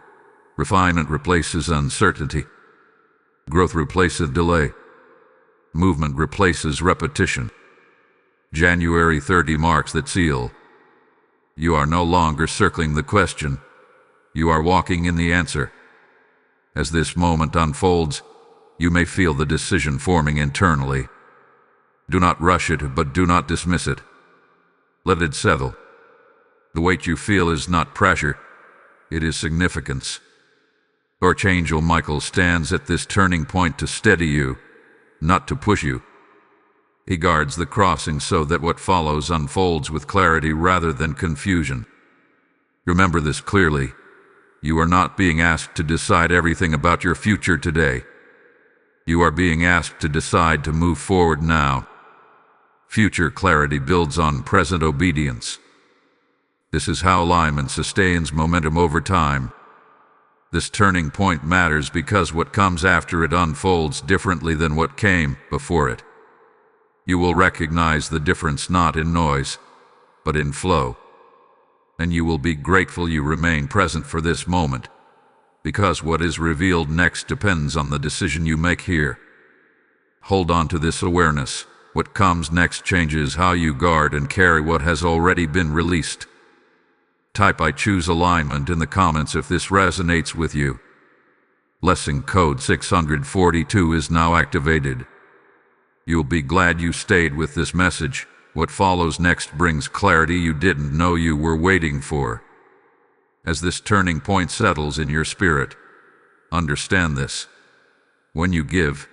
refinement replaces uncertainty. Growth replaces delay. Movement replaces repetition. January 30 marks that seal. You are no longer circling the question. You are walking in the answer. As this moment unfolds, you may feel the decision forming internally. Do not rush it, but do not dismiss it. Let it settle. The weight you feel is not pressure, it is significance. Archangel Michael stands at this turning point to steady you, not to push you. He guards the crossing so that what follows unfolds with clarity rather than confusion. Remember this clearly. You are not being asked to decide everything about your future today. You are being asked to decide to move forward now. Future clarity builds on present obedience. This is how alignment sustains momentum over time. This turning point matters because what comes after it unfolds differently than what came before it. You will recognize the difference not in noise, but in flow. And you will be grateful you remain present for this moment, because what is revealed next depends on the decision you make here. Hold on to this awareness. What comes next changes how you guard and carry what has already been released. Type "I choose alignment" in the comments if this resonates with you. Lesson code 642 is now activated. You'll be glad you stayed with this message. What follows next brings clarity you didn't know you were waiting for. As this turning point settles in your spirit, understand this. When you give,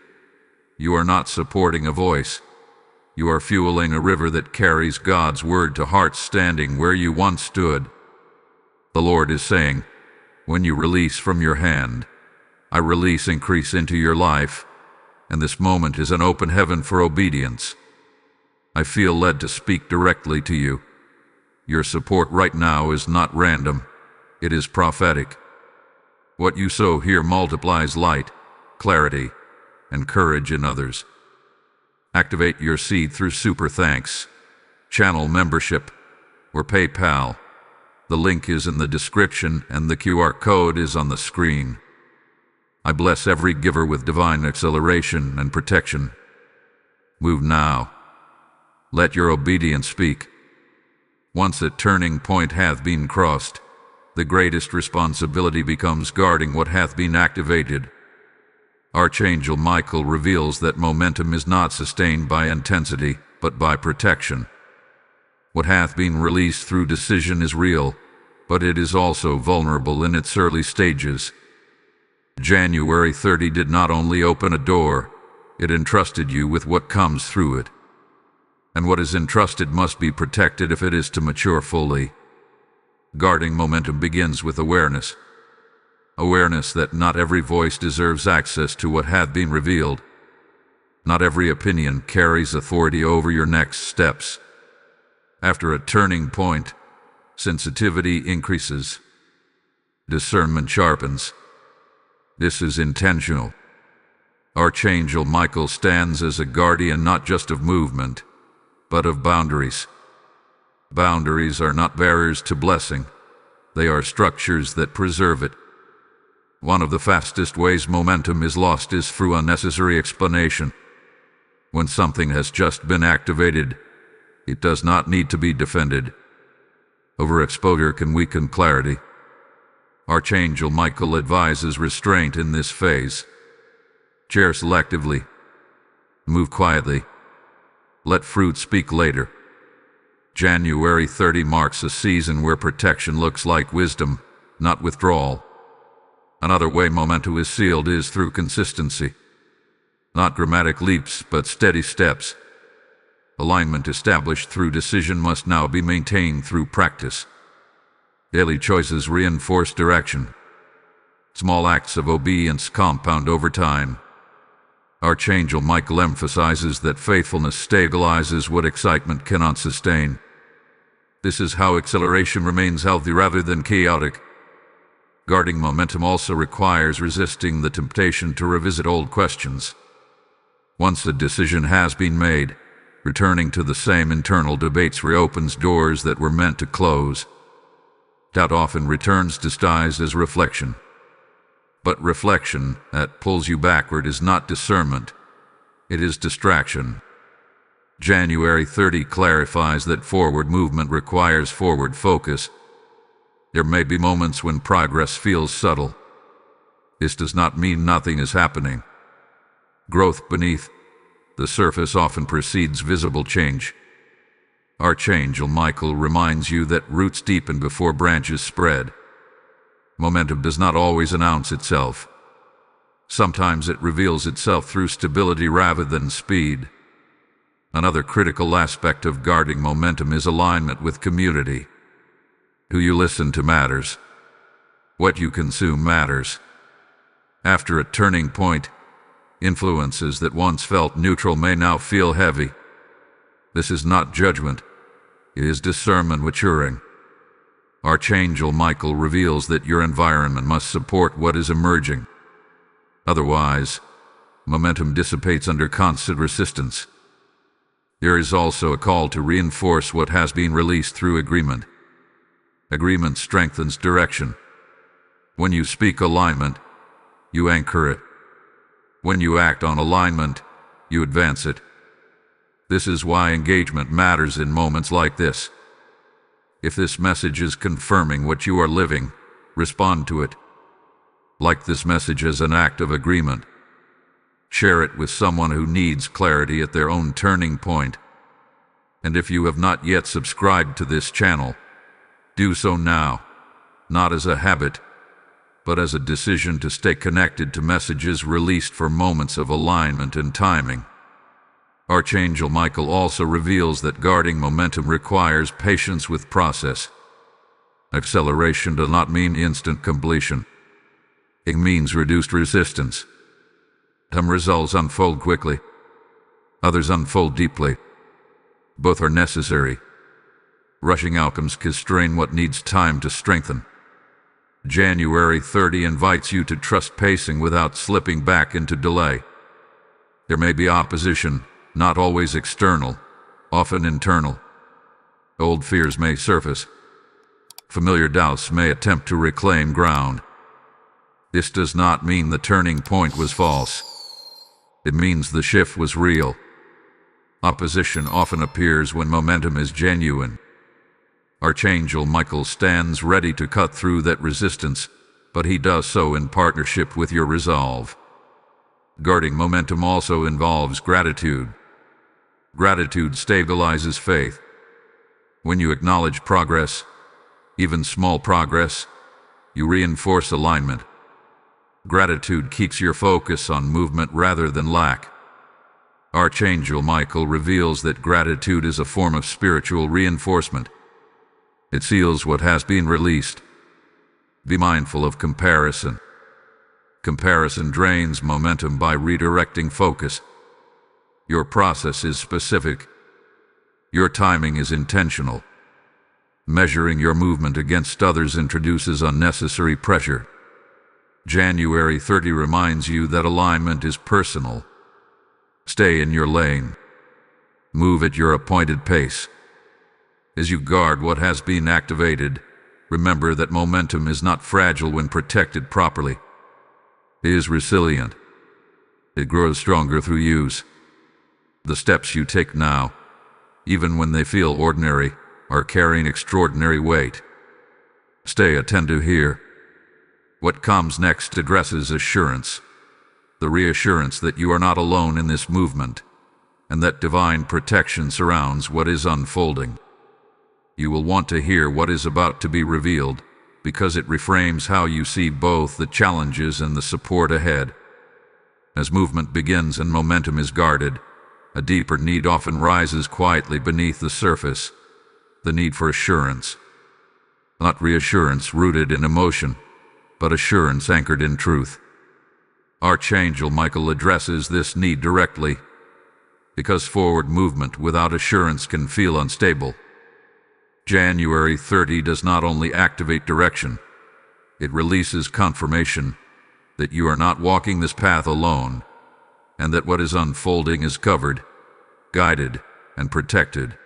you are not supporting a voice. You are fueling a river that carries God's word to hearts standing where you once stood. The Lord is saying, when you release from your hand, I release increase into your life, and this moment is an open heaven for obedience. I feel led to speak directly to you. Your support right now is not random. It is prophetic. What you sow here multiplies light, clarity, and courage in others. Activate your seed through Super Thanks, channel membership, or PayPal. The link is in the description and the QR code is on the screen. I bless every giver with divine acceleration and protection. Move now. Let your obedience speak. Once a turning point hath been crossed, the greatest responsibility becomes guarding what hath been activated. Archangel Michael reveals that momentum is not sustained by intensity, but by protection. What hath been released through decision is real, but it is also vulnerable in its early stages. January 30 did not only open a door, it entrusted you with what comes through it. And what is entrusted must be protected if it is to mature fully. Guarding momentum begins with awareness. Awareness that not every voice deserves access to what hath been revealed. Not every opinion carries authority over your next steps. After a turning point, sensitivity increases. Discernment sharpens. This is intentional. Archangel Michael stands as a guardian not just of movement, but of boundaries. Boundaries are not barriers to blessing. They are structures that preserve it. One of the fastest ways momentum is lost is through unnecessary explanation. When something has just been activated, it does not need to be defended. Overexposure can weaken clarity. Archangel Michael advises restraint in this phase. Share selectively. Move quietly. Let fruit speak later. January 30 marks a season where protection looks like wisdom, not withdrawal. Another way momentum is sealed is through consistency. Not dramatic leaps, but steady steps. Alignment established through decision must now be maintained through practice. Daily choices reinforce direction. Small acts of obedience compound over time. Archangel Michael emphasizes that faithfulness stabilizes what excitement cannot sustain. This is how acceleration remains healthy rather than chaotic. Guarding momentum also requires resisting the temptation to revisit old questions. Once a decision has been made, returning to the same internal debates reopens doors that were meant to close. Doubt often returns disguised as reflection. But reflection that pulls you backward is not discernment. It is distraction. January 30 clarifies that forward movement requires forward focus. There may be moments when progress feels subtle. This does not mean nothing is happening. Growth beneath the surface often precedes visible change. Archangel Michael reminds you that roots deepen before branches spread. Momentum does not always announce itself. Sometimes it reveals itself through stability rather than speed. Another critical aspect of guarding momentum is alignment with community. Who you listen to matters. What you consume matters. After a turning point, influences that once felt neutral may now feel heavy. This is not judgment. It is discernment maturing. Archangel Michael reveals that your environment must support what is emerging. Otherwise, momentum dissipates under constant resistance. There is also a call to reinforce what has been released through agreement. Agreement strengthens direction. When you speak alignment, you anchor it. When you act on alignment, you advance it. This is why engagement matters in moments like this. If this message is confirming what you are living, respond to it. Like this message as an act of agreement. Share it with someone who needs clarity at their own turning point. And if you have not yet subscribed to this channel, do so now, not as a habit, but as a decision to stay connected to messages released for moments of alignment and timing. Archangel Michael also reveals that guarding momentum requires patience with process. Acceleration does not mean instant completion. It means reduced resistance. Some results unfold quickly. Others unfold deeply. Both are necessary. Rushing outcomes constrain what needs time to strengthen. January 30 invites you to trust pacing without slipping back into delay. There may be opposition, not always external, often internal. Old fears may surface. Familiar doubts may attempt to reclaim ground. This does not mean the turning point was false. It means the shift was real. Opposition often appears when momentum is genuine. Archangel Michael stands ready to cut through that resistance, but he does so in partnership with your resolve. Guarding momentum also involves gratitude. Gratitude stabilizes faith. When you acknowledge progress, even small progress, you reinforce alignment. Gratitude keeps your focus on movement rather than lack. Archangel Michael reveals that gratitude is a form of spiritual reinforcement. It seals what has been released. Be mindful of comparison. Comparison drains momentum by redirecting focus. Your process is specific. Your timing is intentional. Measuring your movement against others introduces unnecessary pressure. January 30 reminds you that alignment is personal. Stay in your lane. Move at your appointed pace. As you guard what has been activated, remember that momentum is not fragile when protected properly. It is resilient. It grows stronger through use. The steps you take now, even when they feel ordinary, are carrying extraordinary weight. Stay attentive here. What comes next addresses assurance, the reassurance that you are not alone in this movement, and that divine protection surrounds what is unfolding. You will want to hear what is about to be revealed, because it reframes how you see both the challenges and the support ahead. As movement begins and momentum is guarded, a deeper need often rises quietly beneath the surface, the need for assurance. Not reassurance rooted in emotion, but assurance anchored in truth. Archangel Michael addresses this need directly, because forward movement without assurance can feel unstable. January 30 does not only activate direction, it releases confirmation that you are not walking this path alone, and that what is unfolding is covered, guided, and protected.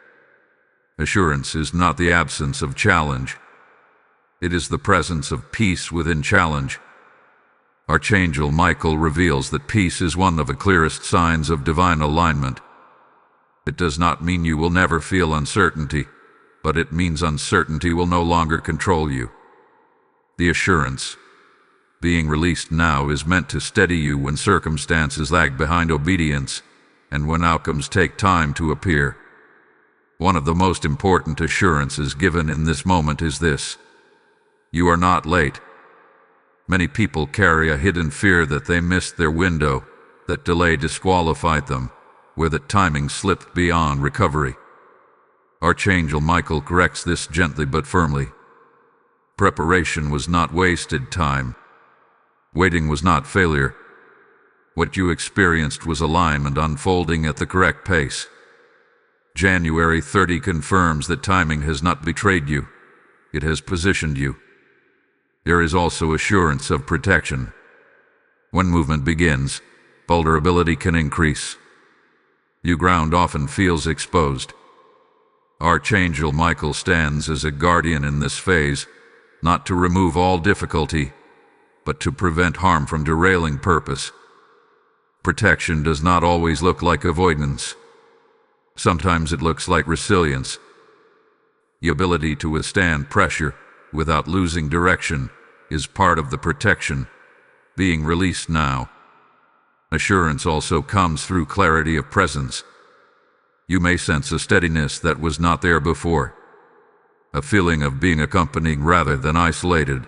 Assurance is not the absence of challenge. It is the presence of peace within challenge. Archangel Michael reveals that peace is one of the clearest signs of divine alignment. It does not mean you will never feel uncertainty, but it means uncertainty will no longer control you. The assurance being released now is meant to steady you when circumstances lag behind obedience and when outcomes take time to appear. One of the most important assurances given in this moment is this: you are not late. Many people carry a hidden fear that they missed their window, that delay disqualified them, where the timing slipped beyond recovery. Archangel Michael corrects this gently but firmly. Preparation was not wasted time. Waiting was not failure. What you experienced was alignment unfolding at the correct pace. January 30 confirms that timing has not betrayed you. It has positioned you. There is also assurance of protection. When movement begins, vulnerability can increase. Your ground often feels exposed. Archangel Michael stands as a guardian in this phase, not to remove all difficulty, but to prevent harm from derailing purpose. Protection does not always look like avoidance. Sometimes it looks like resilience. The ability to withstand pressure without losing direction is part of the protection being released now. Assurance also comes through clarity of presence. You may sense a steadiness that was not there before, a feeling of being accompanying rather than isolated.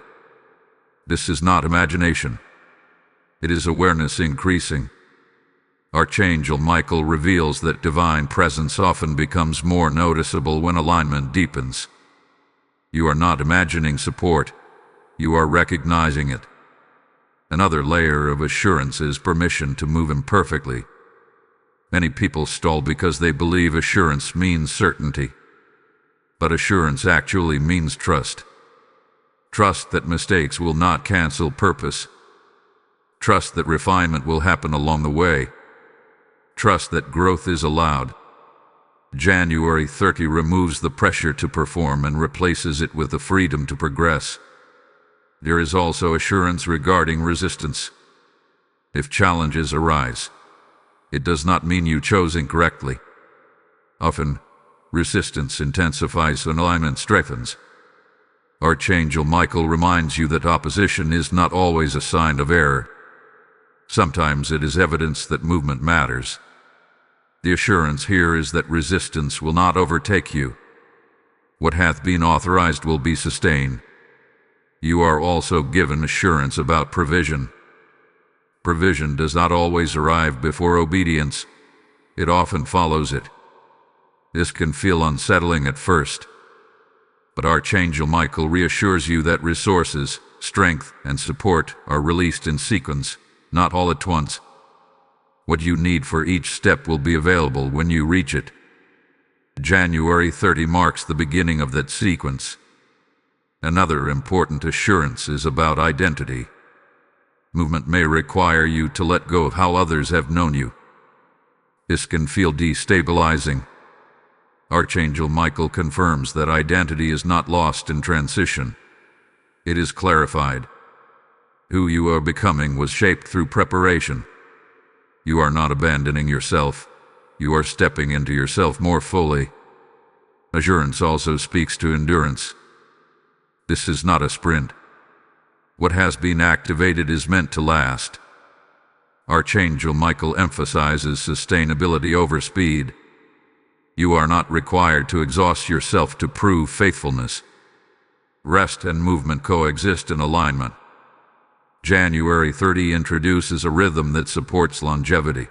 This is not imagination. It is awareness increasing. Archangel Michael reveals that divine presence often becomes more noticeable when alignment deepens. You are not imagining support, you are recognizing it. Another layer of assurance is permission to move imperfectly. Many people stall because they believe assurance means certainty. But assurance actually means trust. Trust that mistakes will not cancel purpose. Trust that refinement will happen along the way. Trust that growth is allowed. January 30 removes the pressure to perform and replaces it with the freedom to progress. There is also assurance regarding resistance. If challenges arise, it does not mean you chose incorrectly. Often, resistance intensifies and alignment strengthens. Archangel Michael reminds you that opposition is not always a sign of error. Sometimes it is evidence that movement matters. The assurance here is that resistance will not overtake you. What hath been authorized will be sustained. You are also given assurance about provision. Provision does not always arrive before obedience. It often follows it. This can feel unsettling at first, but Archangel Michael reassures you that resources, strength, and support are released in sequence, not all at once. What you need for each step will be available when you reach it. January 30 marks the beginning of that sequence. Another important assurance is about identity. Movement may require you to let go of how others have known you. This can feel destabilizing. Archangel Michael confirms that identity is not lost in transition. It is clarified. Who you are becoming was shaped through preparation. You are not abandoning yourself. You are stepping into yourself more fully. Assurance also speaks to endurance. This is not a sprint. What has been activated is meant to last. Archangel Michael emphasizes sustainability over speed. You are not required to exhaust yourself to prove faithfulness. Rest and movement coexist in alignment. January 30 introduces a rhythm that supports longevity.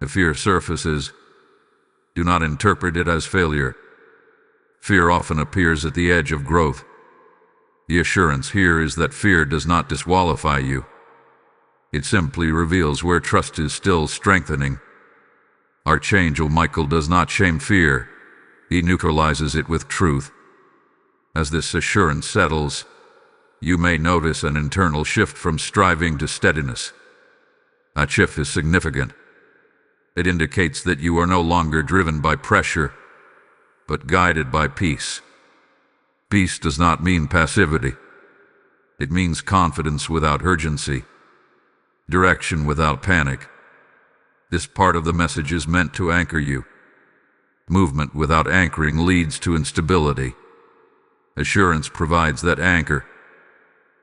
If fear surfaces, do not interpret it as failure. Fear often appears at the edge of growth. The assurance here is that fear does not disqualify you. It simply reveals where trust is still strengthening. Archangel Michael does not shame fear. He neutralizes it with truth. As this assurance settles, you may notice an internal shift from striving to steadiness. That shift is significant. It indicates that you are no longer driven by pressure, but guided by peace. Peace does not mean passivity. It means confidence without urgency, direction without panic. This part of the message is meant to anchor you. Movement without anchoring leads to instability. Assurance provides that anchor.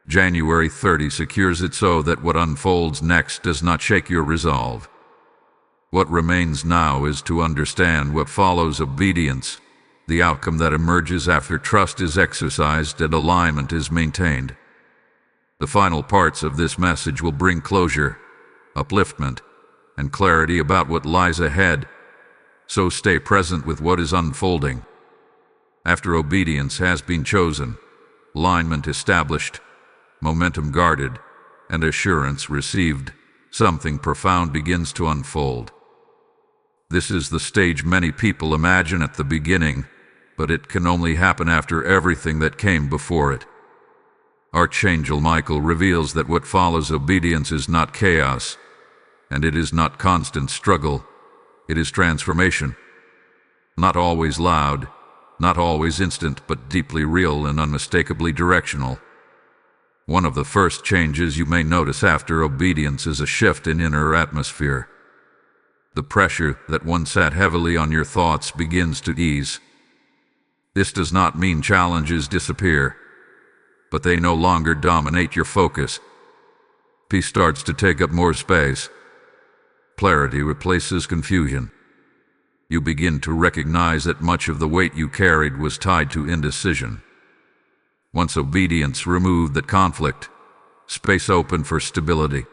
January 30 secures it so that what unfolds next does not shake your resolve. What remains now is to understand what follows obedience, the outcome that emerges after trust is exercised and alignment is maintained. The final parts of this message will bring closure, upliftment, and clarity about what lies ahead, so stay present with what is unfolding. After obedience has been chosen, alignment established, momentum guarded, and assurance received, something profound begins to unfold. This is the stage many people imagine at the beginning, but it can only happen after everything that came before it. Archangel Michael reveals that what follows obedience is not chaos, and it is not constant struggle. It is transformation. Not always loud, not always instant, but deeply real and unmistakably directional. One of the first changes you may notice after obedience is a shift in inner atmosphere. The pressure that once sat heavily on your thoughts begins to ease. This does not mean challenges disappear, but they no longer dominate your focus. Peace starts to take up more space. Clarity replaces confusion. You begin to recognize that much of the weight you carried was tied to indecision. Once obedience removed that conflict, space opened for stability.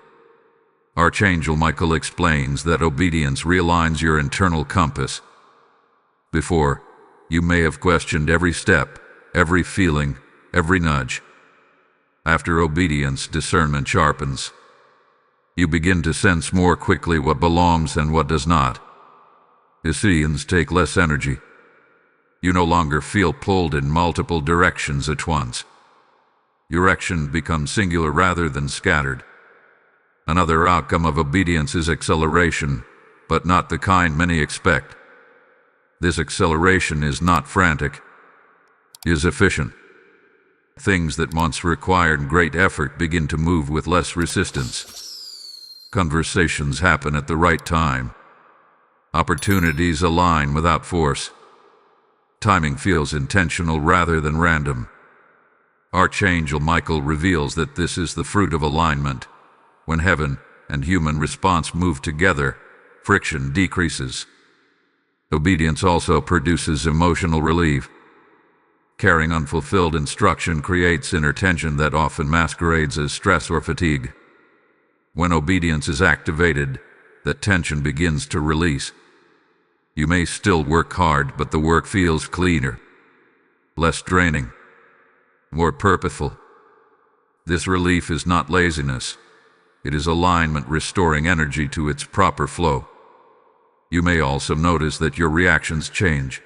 Archangel Michael explains that obedience realigns your internal compass. Before, you may have questioned every step, every feeling, every nudge. After obedience, discernment sharpens. You begin to sense more quickly what belongs and what does not. Decisions take less energy. You no longer feel pulled in multiple directions at once. Your action becomes singular rather than scattered. Another outcome of obedience is acceleration, but not the kind many expect. This acceleration is not frantic, it is efficient. Things that once required great effort begin to move with less resistance. Conversations happen at the right time. Opportunities align without force. Timing feels intentional rather than random. Archangel Michael reveals that this is the fruit of alignment. When heaven and human response move together, friction decreases. Obedience also produces emotional relief. Carrying unfulfilled instruction creates inner tension that often masquerades as stress or fatigue. When obedience is activated, that tension begins to release. You may still work hard, but the work feels cleaner, less draining, more purposeful. This relief is not laziness. It is alignment restoring energy to its proper flow. You may also notice that your reactions change.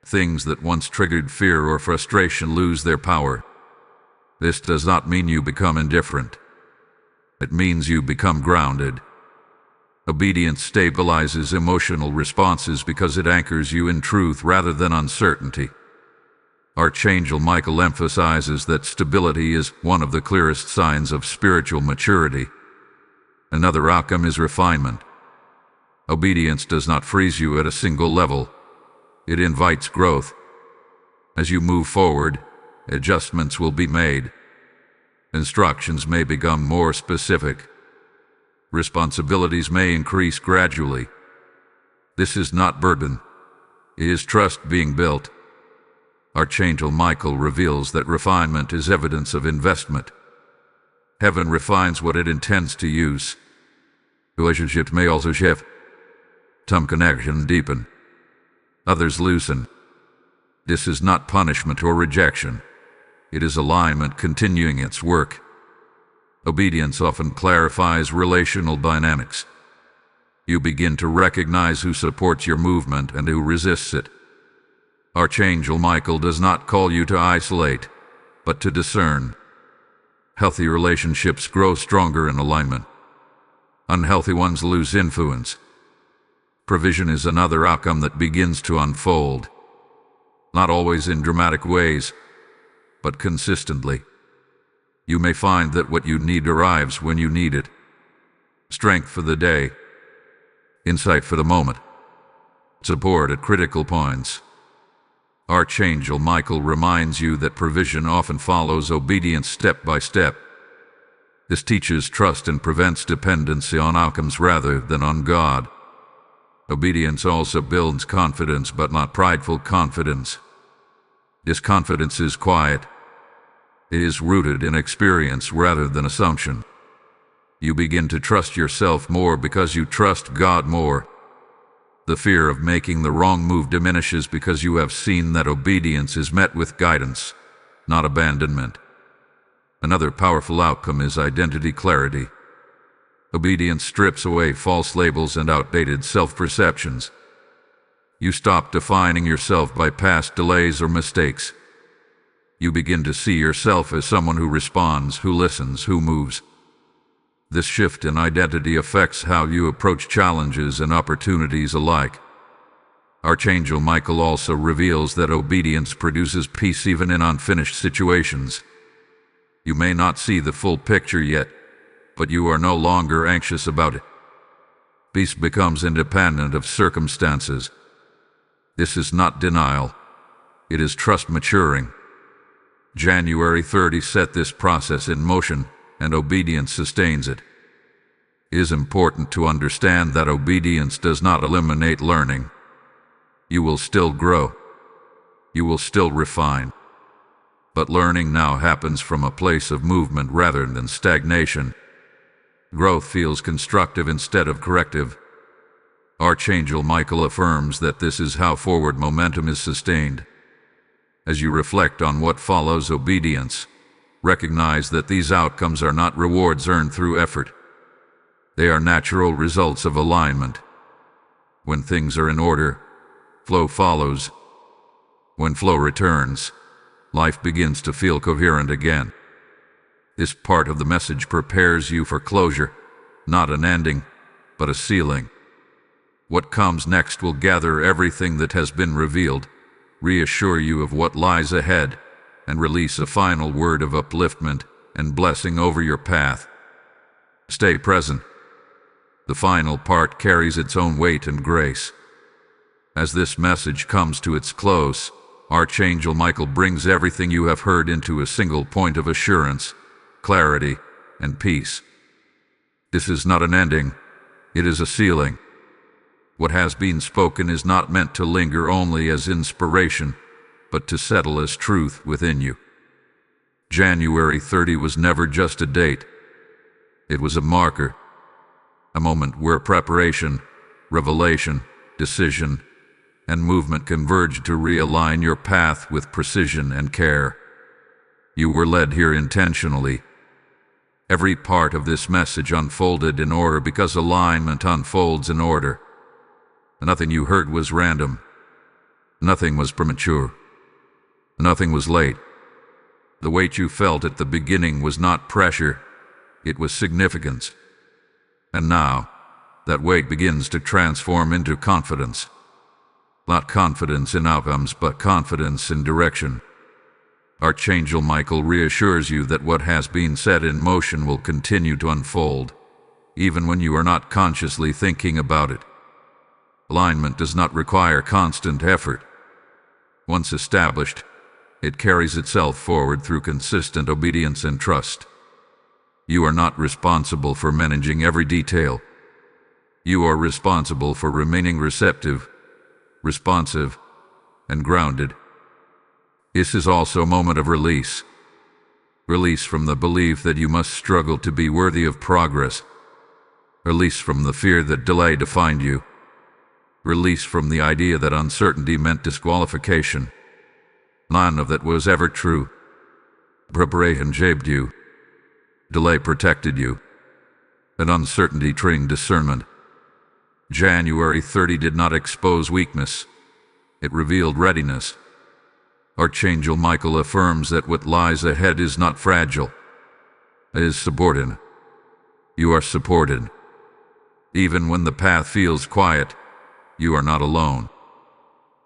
Things that once triggered fear or frustration lose their power. This does not mean you become indifferent. It means you become grounded. Obedience stabilizes emotional responses because it anchors you in truth rather than uncertainty. Archangel Michael emphasizes that stability is one of the clearest signs of spiritual maturity. Another outcome is refinement. Obedience does not freeze you at a single level. It invites growth. As you move forward, adjustments will be made. Instructions may become more specific. Responsibilities may increase gradually. This is not burden. It is trust being built. Archangel Michael reveals that refinement is evidence of investment. Heaven refines what it intends to use. Relationships may also shift. Some connections deepen. Others loosen. This is not punishment or rejection. It is alignment continuing its work. Obedience often clarifies relational dynamics. You begin to recognize who supports your movement and who resists it. Archangel Michael does not call you to isolate, but to discern. Healthy relationships grow stronger in alignment. Unhealthy ones lose influence. Provision is another outcome that begins to unfold. Not always in dramatic ways, but consistently. You may find that what you need arrives when you need it. Strength for the day. Insight for the moment. Support at critical points. Archangel Michael reminds you that provision often follows obedience step by step. This teaches trust and prevents dependency on outcomes rather than on God. Obedience also builds confidence, but not prideful confidence. This confidence is quiet. It is rooted in experience rather than assumption. You begin to trust yourself more because you trust God more. The fear of making the wrong move diminishes because you have seen that obedience is met with guidance, not abandonment. Another powerful outcome is identity clarity. Obedience strips away false labels and outdated self-perceptions. You stop defining yourself by past delays or mistakes. You begin to see yourself as someone who responds, who listens, who moves. This shift in identity affects how you approach challenges and opportunities alike. Archangel Michael also reveals that obedience produces peace even in unfinished situations. You may not see the full picture yet, but you are no longer anxious about it. Peace becomes independent of circumstances. This is not denial. It is trust maturing. January 30 set this process in motion, and obedience sustains it. It is important to understand that obedience does not eliminate learning. You will still grow. You will still refine. But learning now happens from a place of movement rather than stagnation. Growth feels constructive instead of corrective. Archangel Michael affirms that this is how forward momentum is sustained. As you reflect on what follows obedience, recognize that these outcomes are not rewards earned through effort. They are natural results of alignment. When things are in order, flow follows. When flow returns, life begins to feel coherent again. This part of the message prepares you for closure, not an ending, but a sealing. What comes next will gather everything that has been revealed, reassure you of what lies ahead, and release a final word of upliftment and blessing over your path. Stay present. The final part carries its own weight and grace. As this message comes to its close, Archangel Michael brings everything you have heard into a single point of assurance, clarity, and peace. This is not an ending, it is a sealing. What has been spoken is not meant to linger only as inspiration, but to settle as truth within you. January 30 was never just a date. It was a marker, a moment where preparation, revelation, decision, and movement converged to realign your path with precision and care. You were led here intentionally. Every part of this message unfolded in order because alignment unfolds in order. Nothing you heard was random. Nothing was premature. Nothing was late. The weight you felt at the beginning was not pressure, it was significance. And now, that weight begins to transform into confidence. Not confidence in outcomes, but confidence in direction. Archangel Michael reassures you that what has been set in motion will continue to unfold, even when you are not consciously thinking about it. Alignment does not require constant effort. Once established, it carries itself forward through consistent obedience and trust. You are not responsible for managing every detail. You are responsible for remaining receptive, responsive, and grounded. This is also a moment of release. Release from the belief that you must struggle to be worthy of progress. Release from the fear that delay defined you. Release from the idea that uncertainty meant disqualification. None of that was ever true. Preparation shaped you. Delay protected you. And uncertainty trained discernment. January 30 did not expose weakness. It revealed readiness. Archangel Michael affirms that what lies ahead is not fragile. It is supported. You are supported. Even when the path feels quiet, you are not alone.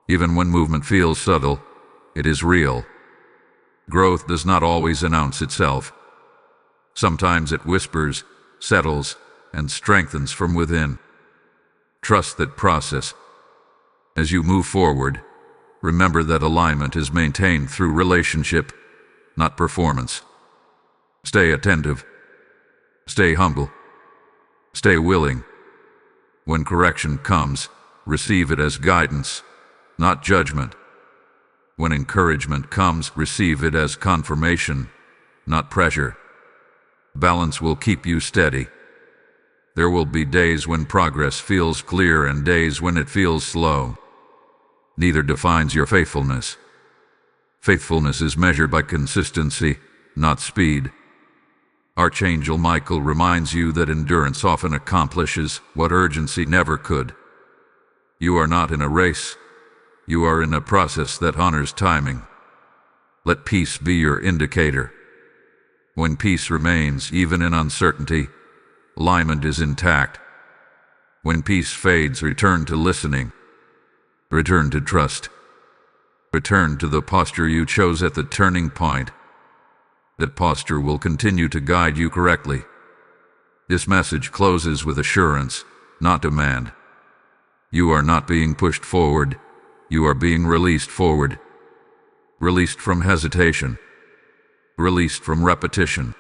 Even when movement feels subtle, it is real. Growth does not always announce itself. Sometimes it whispers, settles, and strengthens from within. Trust that process. As you move forward, remember that alignment is maintained through relationship, not performance. Stay attentive. Stay humble. Stay willing. When correction comes, receive it as guidance, not judgment. When encouragement comes, receive it as confirmation, not pressure. Balance will keep you steady. There will be days when progress feels clear and days when it feels slow. Neither defines your faithfulness. Faithfulness is measured by consistency, not speed. Archangel Michael reminds you that endurance often accomplishes what urgency never could. You are not in a race. You are in a process that honors timing. Let peace be your indicator. When peace remains, even in uncertainty, alignment is intact. When peace fades, return to listening. Return to trust. Return to the posture you chose at the turning point. That posture will continue to guide you correctly. This message closes with assurance, not demand. You are not being pushed forward. You are being released forward. Released from hesitation. Released from repetition.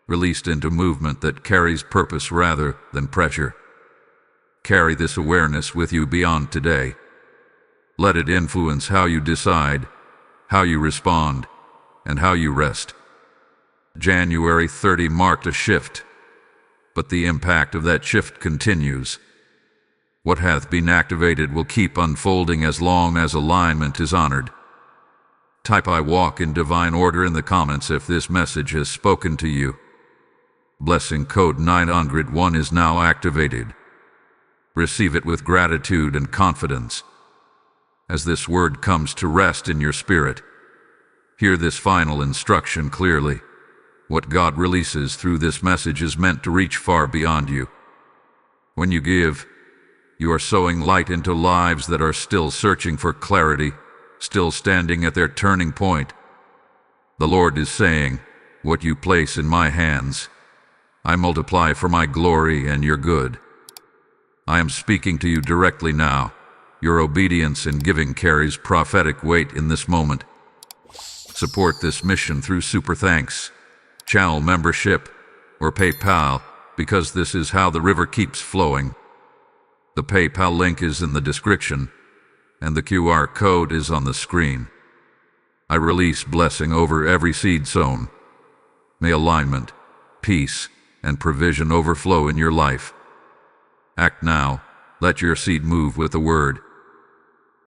Released into movement that carries purpose rather than pressure. Carry this awareness with you beyond today. Let it influence how you decide, how you respond, and how you rest. January 30 marked a shift, but the impact of that shift continues. What hath been activated will keep unfolding as long as alignment is honored. Type "I walk in divine order" in the comments if this message has spoken to you. Blessing code 901 is now activated. Receive it with gratitude and confidence. As this word comes to rest in your spirit, hear this final instruction clearly. What God releases through this message is meant to reach far beyond you. When you give, you are sowing light into lives that are still searching for clarity, still standing at their turning point. The Lord is saying, "What you place in my hands, I multiply for my glory and your good." I am speaking to you directly now. Your obedience in giving carries prophetic weight in this moment. Support this mission through Super Thanks, channel membership, or PayPal, because this is how the river keeps flowing. The PayPal link is in the description, and the QR code is on the screen. I release blessing over every seed sown. May alignment, peace, and provision overflow in your life. Act now. Let your seed move with the word.